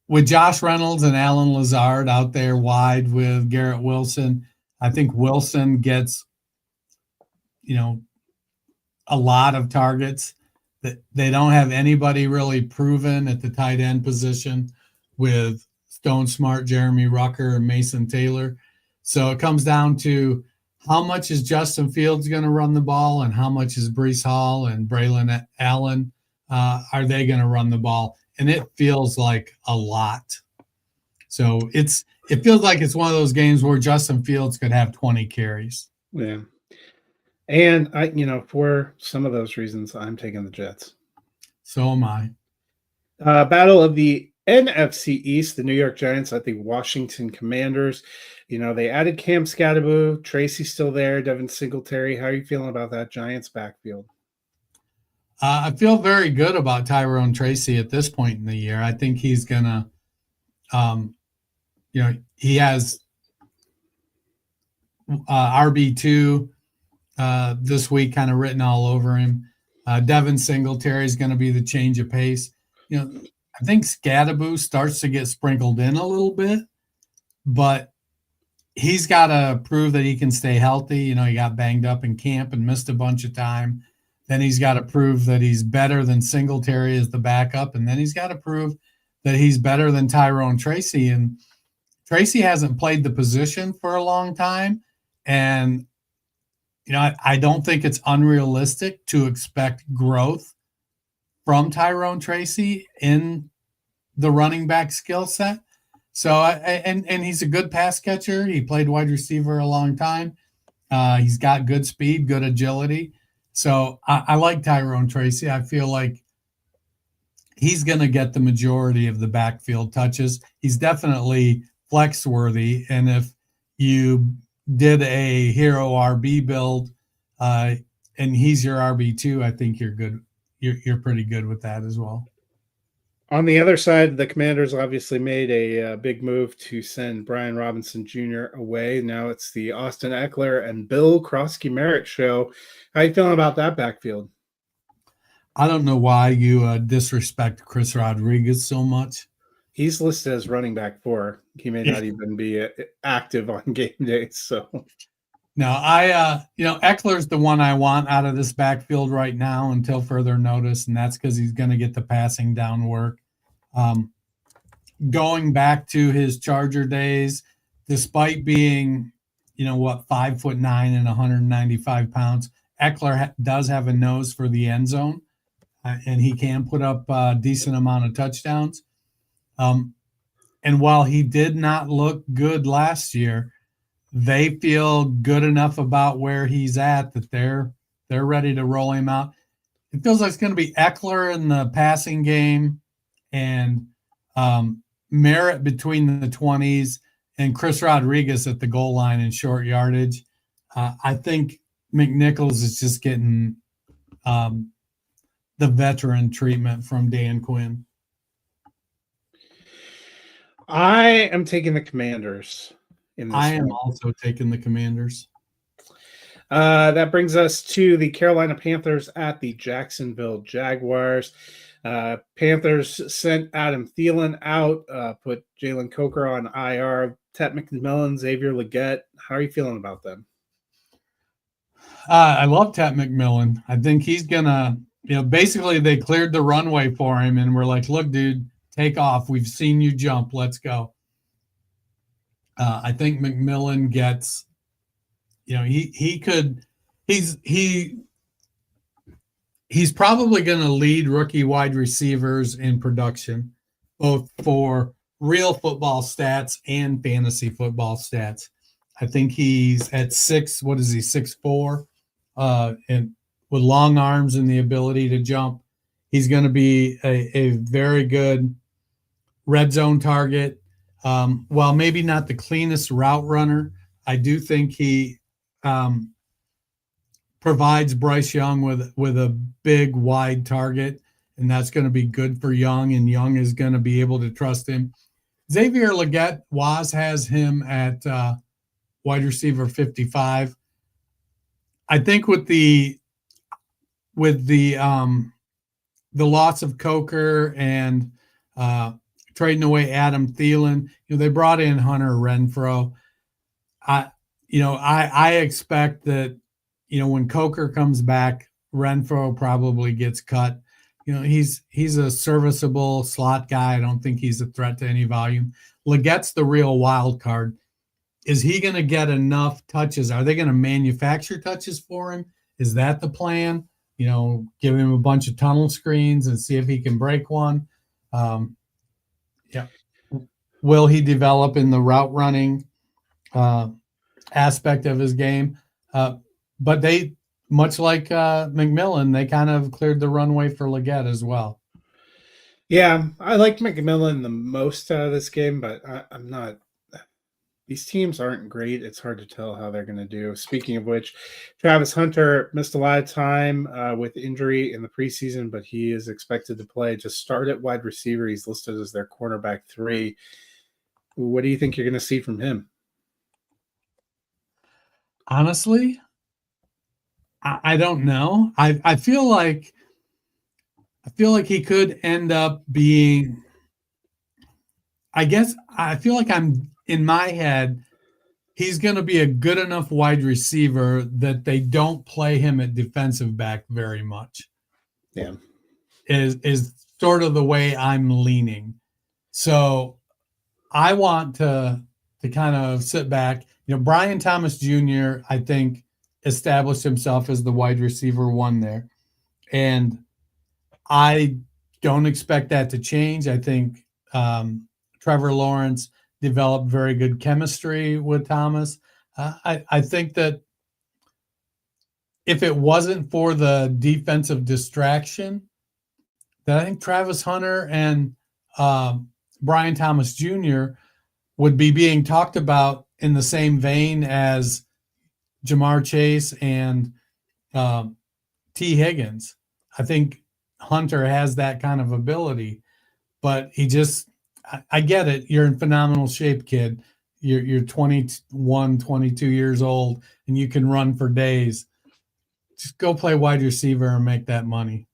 with Josh Reynolds and Alan Lazard out there wide with Garrett Wilson, I think Wilson gets, a lot of targets. That they don't have anybody really proven at the tight end position with Stone Smart, Jeremy Rucker, and Mason Taylor. So it comes down to how much is Justin Fields going to run the ball and how much is Breece Hall and Braylon Allen are they going to run the ball? And it feels like a lot. So it feels like it's one of those games where Justin Fields could have 20 carries. Yeah. And for some of those reasons, I'm taking the Jets. So am I. Battle of the NFC East, the New York Giants at the Washington Commanders. They added Cam Scatterbo. Tracy's still there. Devin Singletary. How are you feeling about that Giants backfield? I feel very good about Tyrone Tracy at this point in the year. I think he's going to, he has RB2 this week kind of written all over him. Devin Singletary is going to be the change of pace. I think Scatterbo starts to get sprinkled in a little bit, but he's got to prove that he can stay healthy. He got banged up in camp and missed a bunch of time. Then he's got to prove that he's better than Singletary as the backup. And then he's got to prove that he's better than Tyrone Tracy. And Tracy hasn't played the position for a long time. And, I don't think it's unrealistic to expect growth from Tyrone Tracy in the running back skill set. So, and he's a good pass catcher. He played wide receiver a long time. He's got good speed, good agility. So I like Tyrone Tracy. I feel like he's going to get the majority of the backfield touches. He's definitely flex worthy. And if you did a hero RB build and he's your RB2, I think you're good. You're pretty good with that as well. On the other side, the Commanders obviously made a big move to send Brian Robinson Jr. away. Now it's the Austin Eckler and Bill Krosky-Merritt show. How you feeling about that backfield? I don't know why you disrespect Chris Rodriguez so much. He's listed as running back 4. He may not even be active on game days. So, no, Eckler's the one I want out of this backfield right now until further notice, and that's because he's going to get the passing down work. Going back to his Charger days, despite being, 5'9" and 195 pounds, Eckler does have a nose for the end zone, and he can put up a decent amount of touchdowns. And while he did not look good last year, they feel good enough about where he's at that they're ready to roll him out. It feels like it's going to be Eckler in the passing game and Merritt between the 20s and Chris Rodriguez at the goal line in short yardage. I think McNichols is just getting the veteran treatment from Dan Quinn. I am taking the Commanders. I am also taking the Commanders. That brings us to the Carolina Panthers at the Jacksonville Jaguars. Panthers sent Adam Thielen out, put Jalen Coker on IR, Ted McMillan, Xavier Legette. How are you feeling about them? I love Ted McMillan. I think he's going to, basically they cleared the runway for him and we're like, look, dude, take off. We've seen you jump. Let's go. I think McMillan gets, he he's probably going to lead rookie wide receivers in production, both for real football stats and fantasy football stats. I think he's at 6'4", and with long arms and the ability to jump. He's going to be a very good red zone target. While maybe not the cleanest route runner, I do think he provides Bryce Young with a big, wide target, and that's going to be good for Young, and Young is going to be able to trust him. Xavier Legette, Waz has him at wide receiver 55. I think with the loss of Coker and trading away Adam Thielen, they brought in Hunter Renfrow. I expect that, when Coker comes back, Renfrow probably gets cut. He's a serviceable slot guy. I don't think he's a threat to any volume. Legette's the real wild card. Is he going to get enough touches? Are they going to manufacture touches for him? Is that the plan? Give him a bunch of tunnel screens and see if he can break one. Will he develop in the route running aspect of his game? But they, much like McMillan, they kind of cleared the runway for Legette as well. Yeah, I like McMillan the most out of this game, but I'm not. These teams aren't great. It's hard to tell how they're going to do. Speaking of which, Travis Hunter missed a lot of time with injury in the preseason, but he is expected to play. Just start at wide receiver. He's listed as their cornerback 3. What do you think you're going to see from him? Honestly, I don't know. I feel like he could end up being. I guess I feel like I'm in my head. He's going to be a good enough wide receiver that they don't play him at defensive back very much. Yeah, is sort of the way I'm leaning. So I want to kind of sit back. Brian Thomas Jr., I think, established himself as the wide receiver 1 there. And I don't expect that to change. I think Trevor Lawrence developed very good chemistry with Thomas. I think that if it wasn't for the defensive distraction, that I think Travis Hunter and Brian Thomas Jr. would be being talked about in the same vein as Jamar Chase and T. Higgins. I think Hunter has that kind of ability, but I get it. You're in phenomenal shape, kid. You're 21, 22 years old, and you can run for days. Just go play wide receiver and make that money.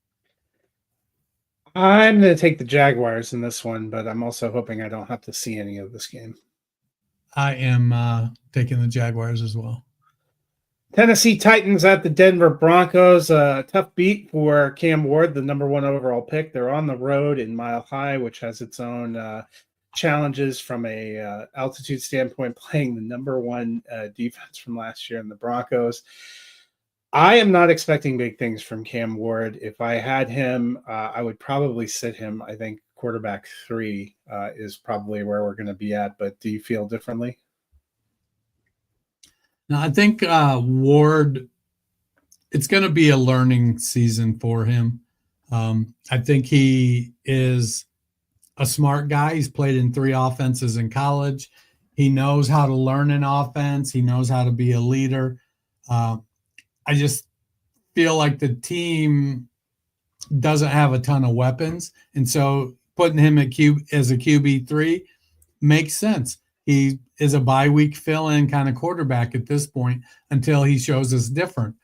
I'm going to take the Jaguars in this one, but I'm also hoping I don't have to see any of this game. I am taking the Jaguars as well. Tennessee Titans at the Denver Broncos. Tough beat for Cam Ward, the number 1 overall pick. They're on the road in Mile High, which has its own challenges from a altitude standpoint, playing the number 1 defense from last year in the Broncos. I am not expecting big things from Cam Ward. If I had him, I would probably sit him. I think quarterback 3 is probably where we're going to be at. But do you feel differently? No, I think Ward, it's going to be a learning season for him. I think he is a smart guy. He's played in 3 offenses in college. He knows how to learn an offense. He knows how to be a leader. I just feel like the team doesn't have a ton of weapons. And so putting him as a QB3 makes sense. He is a bye week fill-in kind of quarterback at this point until he shows us different.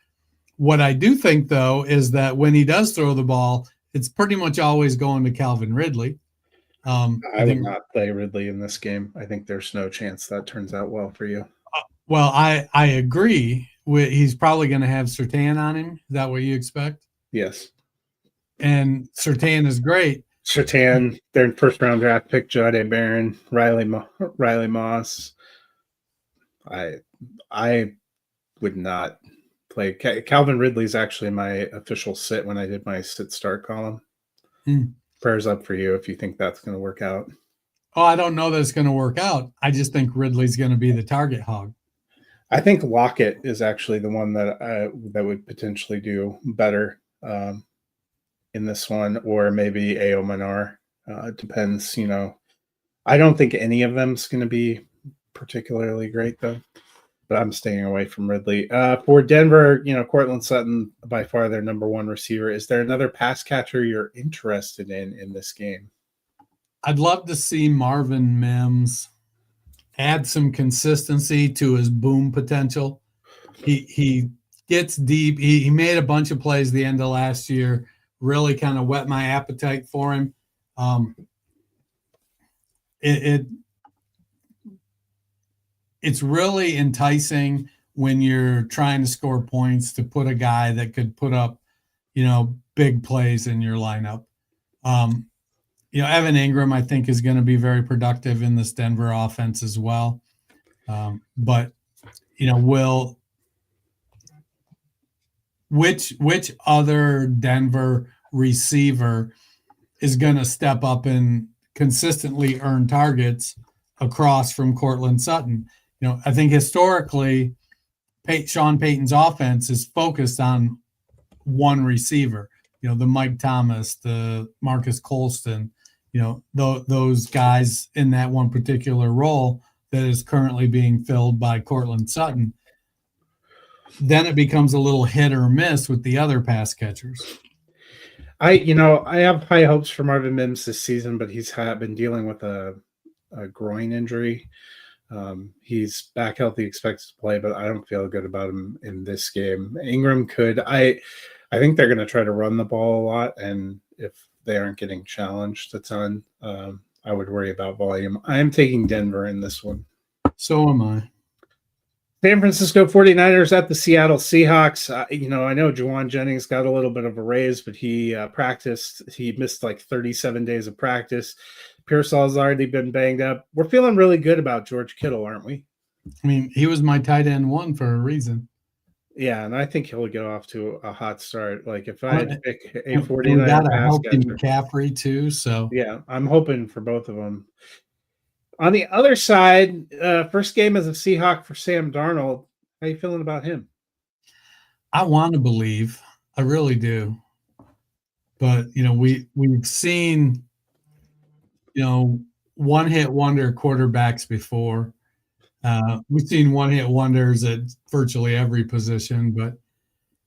What I do think, though, is that when he does throw the ball, it's pretty much always going to Calvin Ridley. I would not play Ridley in this game. I think there's no chance that turns out well for you. Well, I agree. He's probably going to have Surtain on him. Is that what you expect? Yes. And Surtain is great. Surtain, their first-round draft pick, Jahdae Barron, Riley Moss. I would not play. Calvin Ridley's actually my official sit when I did my sit start column. Prayers up for you if you think that's going to work out. Oh, I don't know that it's going to work out. I just think Ridley's going to be the target hog. I think Lockett is actually the one that would potentially do better in this one, or maybe Ao Manar. Depends, I don't think any of them's going to be particularly great though, but I'm staying away from Ridley. For Denver, Cortland Sutton by far their number one receiver. Is there another pass catcher you're interested in this game? I'd love to see Marvin Mims add some consistency to his boom potential. He gets deep. He made a bunch of plays the end of last year, really kind of whet my appetite for him. It's really enticing when you're trying to score points to put a guy that could put up, big plays in your lineup. Evan Ingram, I think, is going to be very productive in this Denver offense as well. But which other Denver receiver is going to step up and consistently earn targets across from Cortland Sutton? I think historically, Sean Payton's offense is focused on one receiver. The Mike Thomas, the Marcus Colston, those guys in that one particular role that is currently being filled by Cortland Sutton. Then it becomes a little hit or miss with the other pass catchers. I have high hopes for Marvin Mims this season, but he's been dealing with a groin injury. He's back healthy, expected to play, but I don't feel good about him in this game. Ingram could. I think they're going to try to run the ball a lot, and if they aren't getting challenged a ton, I would worry about volume. I am taking Denver in this one. So am I. San Francisco 49ers at the Seattle Seahawks. I know Jauan Jennings got a little bit of a raise, but he practiced. He missed like 37 days of practice. Pearsall's already been banged up. We're feeling really good about George Kittle, aren't we? I mean, he was my tight end one for a reason. Yeah, and I think he'll get off to a hot start. Like if I had to pick a 49er we got a pass healthy catcher, McCaffrey too. So yeah, I'm hoping for both of them. On the other side, first game as a Seahawk for Sam Darnold. How you feeling about him? I want to believe, I really do, but we've seen one-hit wonder quarterbacks before. We've seen one-hit wonders at virtually every position, but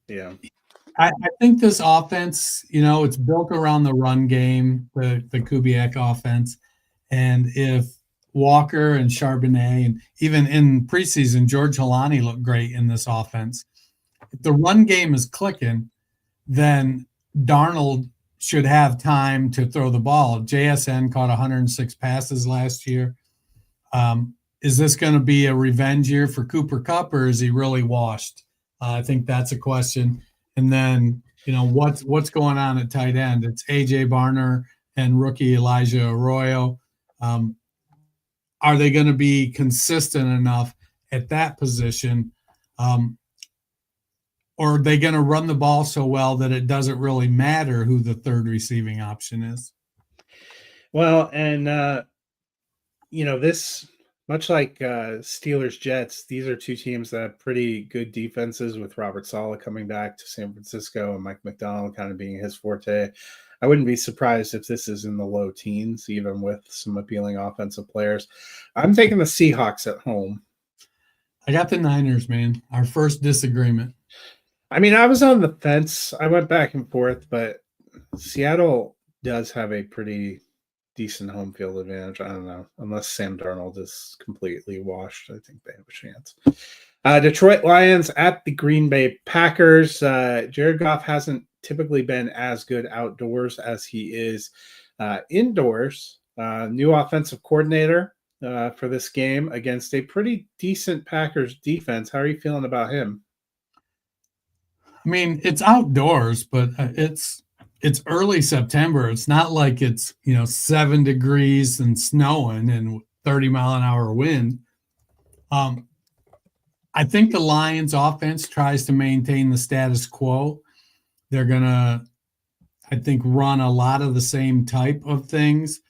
yeah, I think this offense, it's built around the run game, the Kubiak offense, and if Walker and Charbonnet, and even in preseason, George Holani looked great in this offense. If the run game is clicking, then Darnold should have time to throw the ball. JSN caught 106 passes last year. Is this going to be a revenge year for Cooper Kupp, or is he really washed? I think that's a question. And then, what's going on at tight end? It's A.J. Barner and rookie Elijah Arroyo. Are they going to be consistent enough at that position? Or are they going to run the ball so well that it doesn't really matter who the third receiving option is? Well, and, this, much like Steelers Jets, these are two teams that have pretty good defenses with Robert Saleh coming back to San Francisco and Mike McDonald kind of being his forte. I wouldn't be surprised if this is in the low teens, even with some appealing offensive players. I'm taking the Seahawks at home. I got the Niners, man. Our first disagreement. I mean, I was on the fence. I went back and forth, but Seattle does have a pretty decent home field advantage. I don't know. Unless Sam Darnold is completely washed, I think they have a chance. Detroit Lions at the Green Bay Packers. Jared Goff hasn't typically been as good outdoors as he is indoors. New offensive coordinator for this game against a pretty decent Packers defense. How are you feeling about him? I mean, it's outdoors, but it's early September. It's not like it's 7 degrees and snowing and 30-mile-an-hour wind. I think the Lions offense tries to maintain the status quo. They're going to, I think, run a lot of the same type of things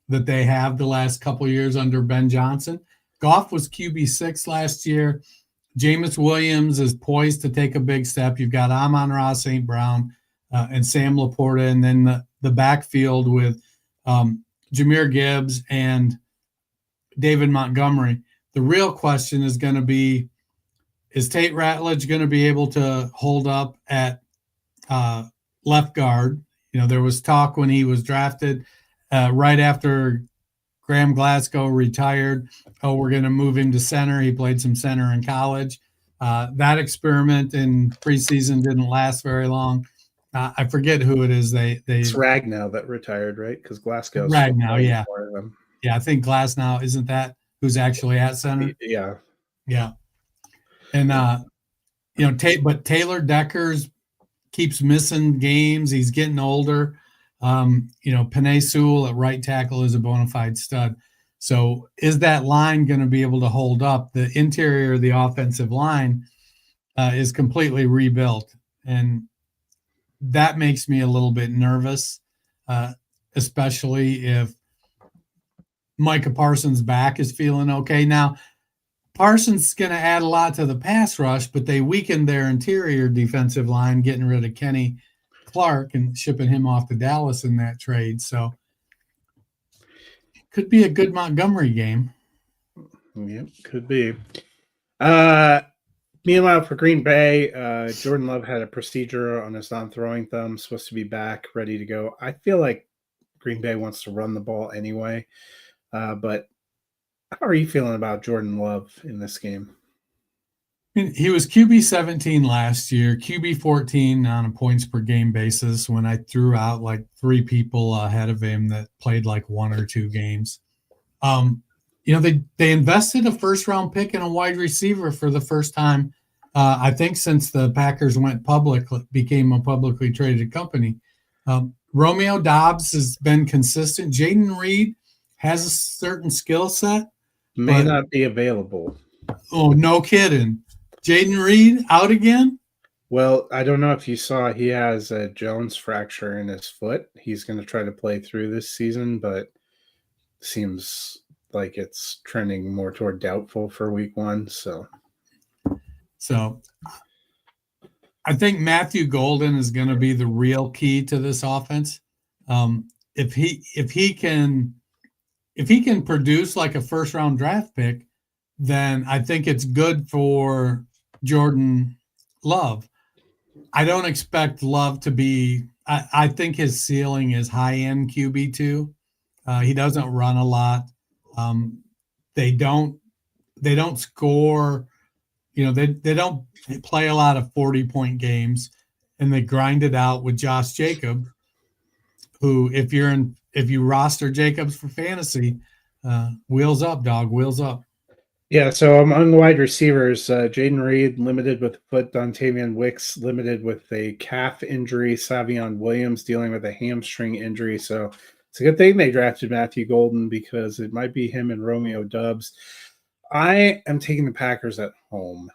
that they have the last couple of years under Ben Johnson. Goff was QB6 last year. Jameis Williams is poised to take a big step. You've got Amon-Ra St. Brown and Sam Laporta, and then the backfield with Jahmyr Gibbs and David Montgomery. The real question is going to be, is Tate Ratledge going to be able to hold up at left guard? You know, there was talk when he was drafted right after Graham Glasgow retired. Oh, we're going to move him to center. He played some center in college. That experiment in preseason didn't last very long. I forget who it is. It's Ragnow that retired, right? Because Glasgow's Ragnow, yeah. Yeah, I think Glasgow, isn't that who's actually at center? Yeah. Yeah. And, you know, but Taylor Deckers keeps missing games. He's getting older. You know, Penei Sewell at right tackle is a bona fide stud. So is that line going to be able to hold up? The interior of the offensive line is completely rebuilt. And that makes me a little bit nervous, especially if Micah Parsons' back is feeling okay. Now, Parsons is going to add a lot to the pass rush, but they weakened their interior defensive line, getting rid of Kenny Clark and shipping him off to Dallas in that trade. So could be a good Montgomery game. Yeah, could be. Meanwhile, for Green Bay, Jordan Love had a procedure on his non-throwing thumb, supposed to be back, ready to go. I feel like Green Bay wants to run the ball anyway. But how are you feeling about Jordan Love in this game? He was QB 17 last year, QB 14 on a points per game basis when I threw out like 3 people ahead of him that played like 1 or 2 games. You know, they invested a first-round pick in a wide receiver for the first time, I think, since the Packers went public, became a publicly traded company. Romeo Doubs has been consistent. Jayden Reed has a certain skill set. May not be available. Oh, no kidding. Jayden Reed out again? Well, I don't know if you saw, he has a Jones fracture in his foot. He's going to try to play through this season, but seems like it's trending more toward doubtful for week 1. So I think Matthew Golden is going to be the real key to this offense. If he can produce like a first round draft pick, then I think it's good for Jordan Love. I don't expect Love to be, I think his ceiling is high-end QB2. He doesn't run a lot. They don't score, you know, they don't play a lot of 40-point games, and they grind it out with Josh Jacobs, who if you roster Jacobs for fantasy, wheels up, dog, wheels up. Yeah, so among wide receivers, Jayden Reed limited with a foot, Dontavian Wicks limited with a calf injury, Savion Williams dealing with a hamstring injury. So it's a good thing they drafted Matthew Golden because it might be him and Romeo Doubs. I am taking the Packers at home.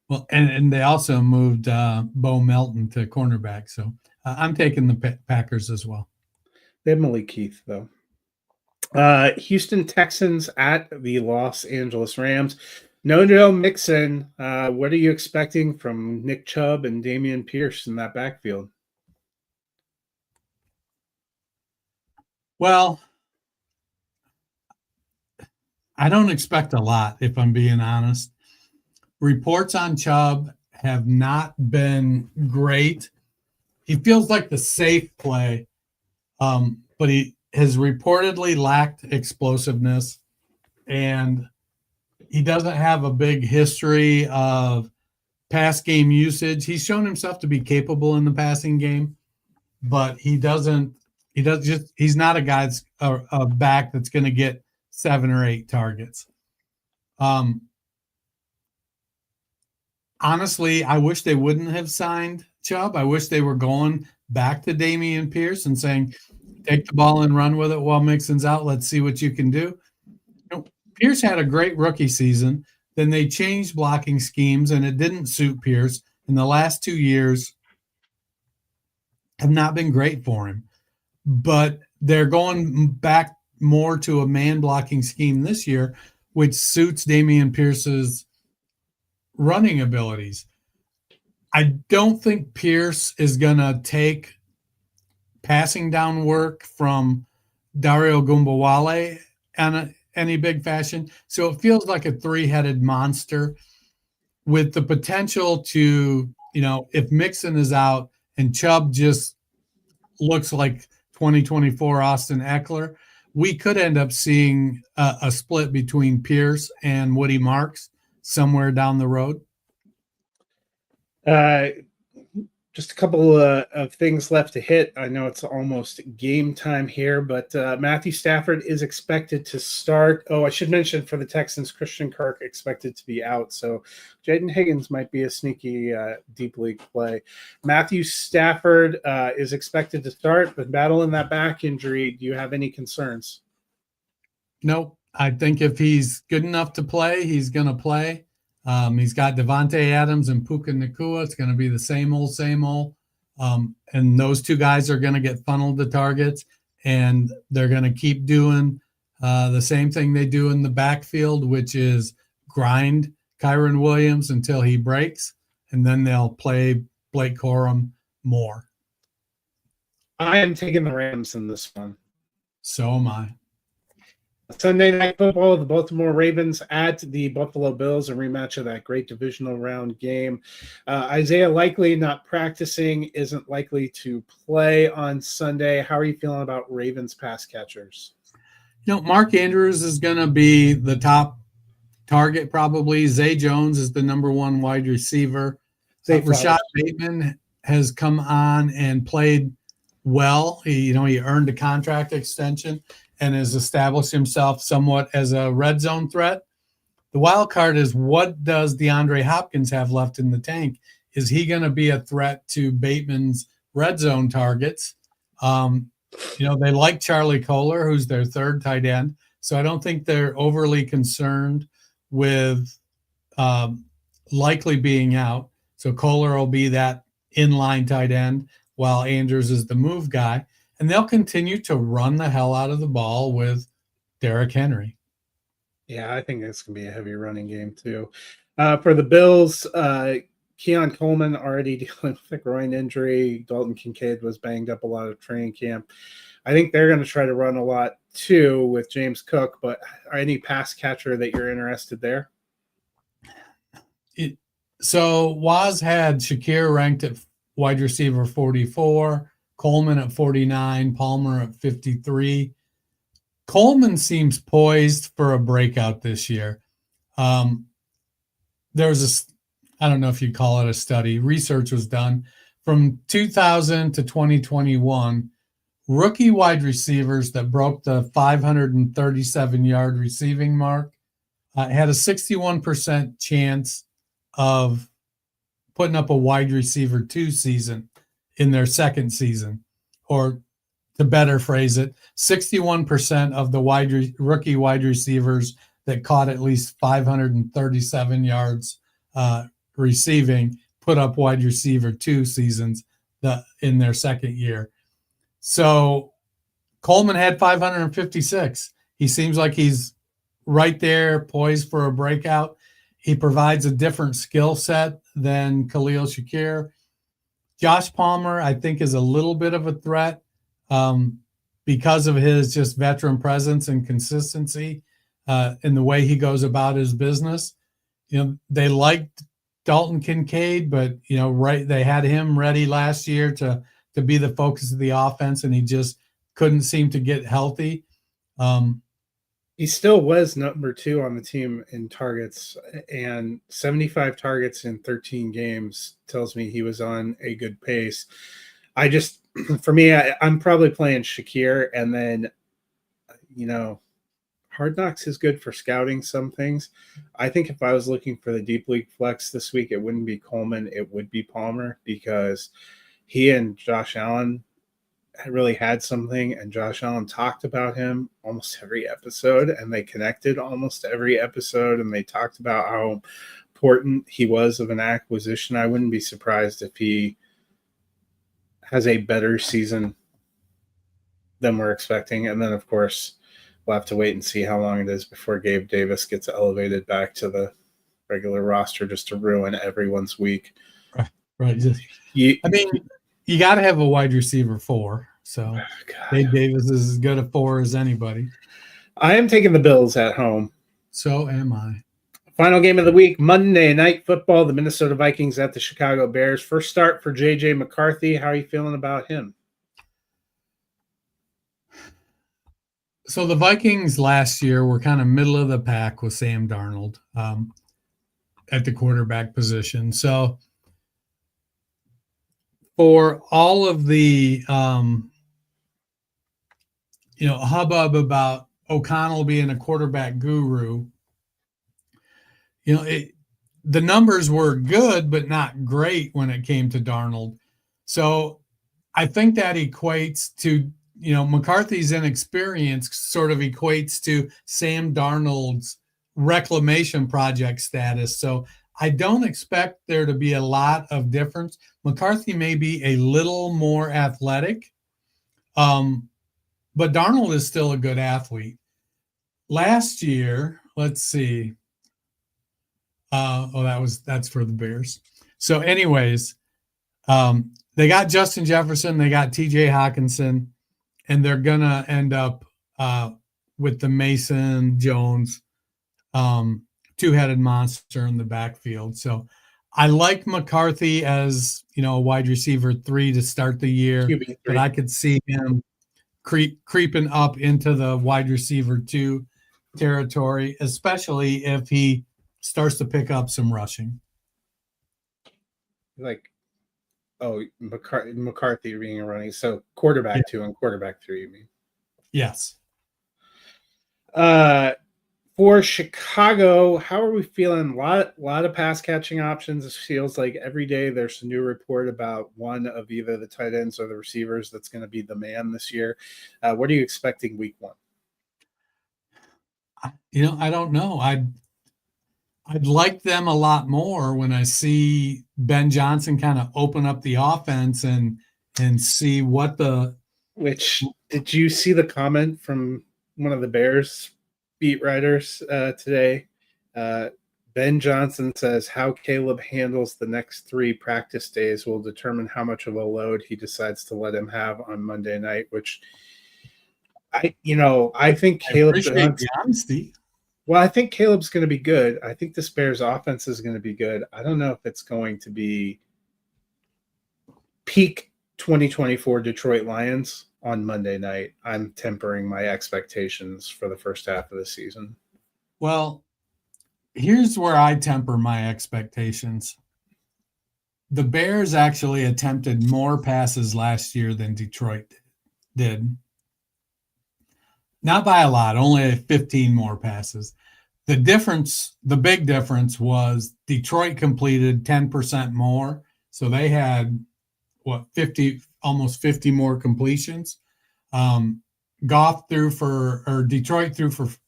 Well, and they also moved Bo Melton to cornerback. So I'm taking the Packers as well. They have Malik Heath, though. Houston Texans at the Los Angeles Rams. No Joe Mixon. What are you expecting from Nick Chubb and Dameon Pierce in that backfield? Well, I don't expect a lot, if I'm being honest. Reports on Chubb have not been great. He feels like the safe play, but he has reportedly lacked explosiveness, and he doesn't have a big history of pass game usage. He's shown himself to be capable in the passing game, but he's not a guy that's a back that's going to get 7 or 8 targets. Honestly, I wish they wouldn't have signed Chubb. I wish they were going back to Dameon Pierce and saying, take the ball and run with it while Mixon's out. Let's see what you can do. You know, Pierce had a great rookie season. Then they changed blocking schemes, and it didn't suit Pierce. In the last 2 years have not been great for him. But they're going back more to a man blocking scheme this year, which suits Dameon Pierce's running abilities. I don't think Pierce is going to take passing down work from Dario Gumbawale in any big fashion. So it feels like a three-headed monster with the potential to, if Mixon is out and Chubb just looks like 2024 Austin Eckler, we could end up seeing a split between Pierce and Woody Marks somewhere down the road. Just a couple of things left to hit. I know it's almost game time here, but Matthew Stafford is expected to start. Oh, I should mention for the Texans, Christian Kirk expected to be out. So Jaden Higgins might be a sneaky deep league play. Matthew Stafford is expected to start, but battling that back injury. Do you have any concerns? No, I think if he's good enough to play, he's going to play. He's got Devontae Adams and Puka Nacua. It's going to be the same old. And those two guys are going to get funneled to targets, and they're going to keep doing the same thing they do in the backfield, which is grind Kyron Williams until he breaks, and then they'll play Blake Corum more. I am taking the Rams in this one. So am I. Sunday Night Football, the Baltimore Ravens at the Buffalo Bills, a rematch of that great divisional round game. Isaiah Likely not practicing, isn't likely to play on Sunday. How are you feeling about Ravens pass catchers? Mark Andrews is going to be the top target probably. Zay Jones is the number one wide receiver. Rashad Bateman has come on and played well. He earned a contract extension and has established himself somewhat as a red zone threat. The wild card is, what does DeAndre Hopkins have left in the tank? Is he going to be a threat to Bateman's red zone targets? They like Charlie Kolar, who's their third tight end. So I don't think they're overly concerned with Likely being out. So Kolar will be that inline tight end while Andrews is the move guy. And they'll continue to run the hell out of the ball with Derrick Henry. Yeah, I think it's going to be a heavy running game too. For the Bills, Keon Coleman already dealing with a groin injury. Dalton Kincaid was banged up a lot of training camp. I think they're going to try to run a lot too with James Cook, but any pass catcher that you're interested there? So Waz had Shakir ranked at wide receiver 44, Coleman at 49, Palmer at 53. Coleman seems poised for a breakout this year. There's I don't know if you'd call it a study. Research was done from 2000 to 2021. Rookie wide receivers that broke the 537-yard receiving mark had a 61% chance of putting up a wide receiver 2 season in their second season. Or to better phrase it, 61% of the rookie wide receivers that caught at least 537 yards receiving put up wide receiver 2 seasons in their second year. So Coleman had 556. He seems like he's right there, poised for a breakout. He provides a different skill set than Khalil Shakir. Josh Palmer, I think, is a little bit of a threat because of his just veteran presence and consistency in the way he goes about his business. They liked Dalton Kincaid, but they had him ready last year to be the focus of the offense, and he just couldn't seem to get healthy. He still was number 2 on the team in targets, and 75 targets in 13 games tells me he was on a good pace. For me, I'm probably playing Shakir, and then, Hard Knocks is good for scouting some things. I think if I was looking for the deep league flex this week, it wouldn't be Coleman, it would be Palmer, because he and Josh Allen really had something, and Josh Allen talked about him almost every episode, and they connected almost every episode, and they talked about how important he was of an acquisition. I wouldn't be surprised if he has a better season than we're expecting. And then, of course, we'll have to wait and see how long it is before Gabe Davis gets elevated back to the regular roster just to ruin everyone's week. Right. I mean, you got to have a wide receiver 4. So Gabe Davis is as good a 4 as anybody. I am taking the Bills at home. So am I. Final game of the week, Monday Night Football, the Minnesota Vikings at the Chicago Bears. First start for J.J. McCarthy. How are you feeling about him? So the Vikings last year were kind of middle of the pack with Sam Darnold at the quarterback position. So for all of the hubbub about O'Connell being a quarterback guru, the numbers were good, but not great when it came to Darnold. So I think that equates to, McCarthy's inexperience sort of equates to Sam Darnold's reclamation project status. So I don't expect there to be a lot of difference. McCarthy may be a little more athletic, but Darnold is still a good athlete. Last year, let's see. That's for the Bears. So anyways, they got Justin Jefferson, they got TJ Hawkinson, and they're going to end up with the Mason Jones two-headed monster in the backfield. So I like McCarthy as, a wide receiver 3 to start the year, but I could see him creeping up into the wide receiver 2 territory, especially if he starts to pick up some rushing. McCarthy being a running. So quarterback 2 and quarterback 3, you mean? Yes. For Chicago, how are we feeling? A lot of pass catching options. It feels like every day there's a new report about one of either the tight ends or the receivers that's going to be the man this year. What are you expecting week 1? I don't know. I'd like them a lot more when I see Ben Johnson kind of open up the offense and see what Which, did you see the comment from one of the Bears beat writers today? Ben Johnson says how Caleb handles the next 3 practice days will determine how much of a load he decides to let him have on Monday night, which I think Caleb. I appreciate the honesty. Well, I think Caleb's going to be good. I think this Bears offense is going to be good. I don't know if it's going to be peak 2024 Detroit Lions on Monday night. I'm tempering my expectations for the first half of the season. Well, here's where I temper my expectations. The Bears actually attempted more passes last year than Detroit did. Not by a lot, only 15 more passes. The big difference was Detroit completed 10% more. So they had almost 50 more completions. Detroit threw for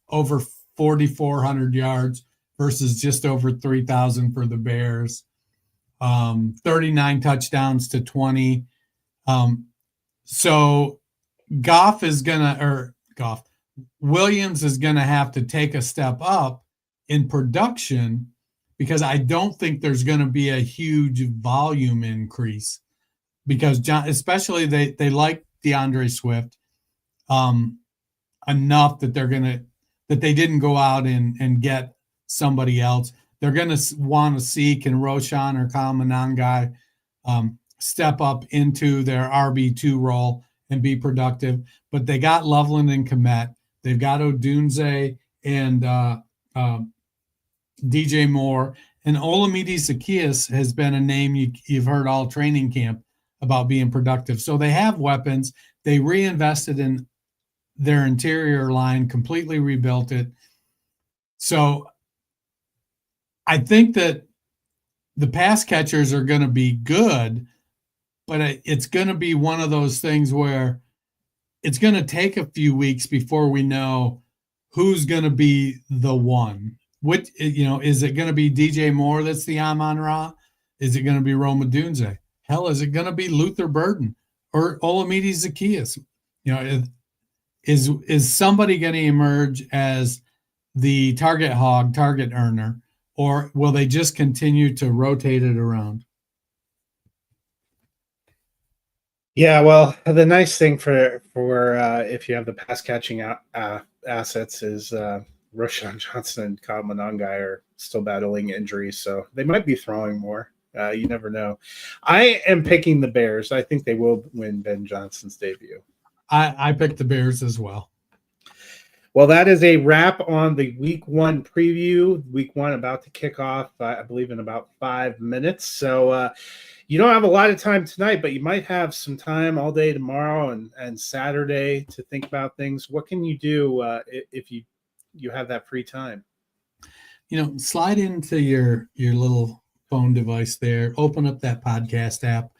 over 4,400 yards versus just over 3,000 for the Bears. 39 touchdowns to 20. So Williams is going to have to take a step up in production because I don't think there's going to be a huge volume increase because especially they like DeAndre Swift enough that that they didn't go out and get somebody else. They're going to want to see can Roshan or Kyle Monangai step up into their RB2 role and be productive. But they got Loveland and Kmet. They've got Odunze and DJ Moore. And Olamide Zaccheaus has been a name you've heard all training camp about being productive. So they have weapons. They reinvested in their interior line, completely rebuilt it. So I think that the pass catchers are going to be good, but it's going to be one of those things where it's going to take a few weeks before we know who's going to be the one. What, is it going to be DJ Moore that's the Amon-Ra? Is it going to be Rome Odunze? Hell, is it going to be Luther Burden or Olamide Zaccheaus? Is somebody going to emerge as the target hog, target earner, or will they just continue to rotate it around? Yeah, well, the nice thing for if you have the pass catching assets is Roschon Johnson and Kyle Monangai are still battling injuries, so they might be throwing more. You never know. I am picking the Bears. I think they will win Ben Johnson's debut. I picked the Bears as well. Well, that is a wrap on the Week 1 preview. Week 1 about to kick off, I believe, in about 5 minutes. So you don't have a lot of time tonight, but you might have some time all day tomorrow and Saturday to think about things. What can you do if you have that free time? Slide into your little phone device there, open up that podcast app,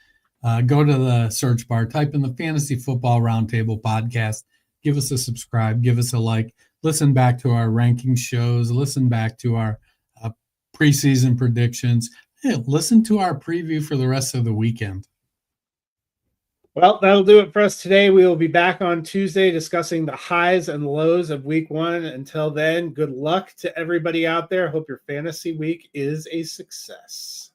go to the search bar, type in the Fantasy Football Roundtable podcast, give us a subscribe, give us a like, listen back to our ranking shows, listen back to our preseason predictions. Hey, listen to our preview for the rest of the weekend. Well, that'll do it for us today. We will be back on Tuesday discussing the highs and lows of Week 1. Until then, good luck to everybody out there. Hope your fantasy week is a success.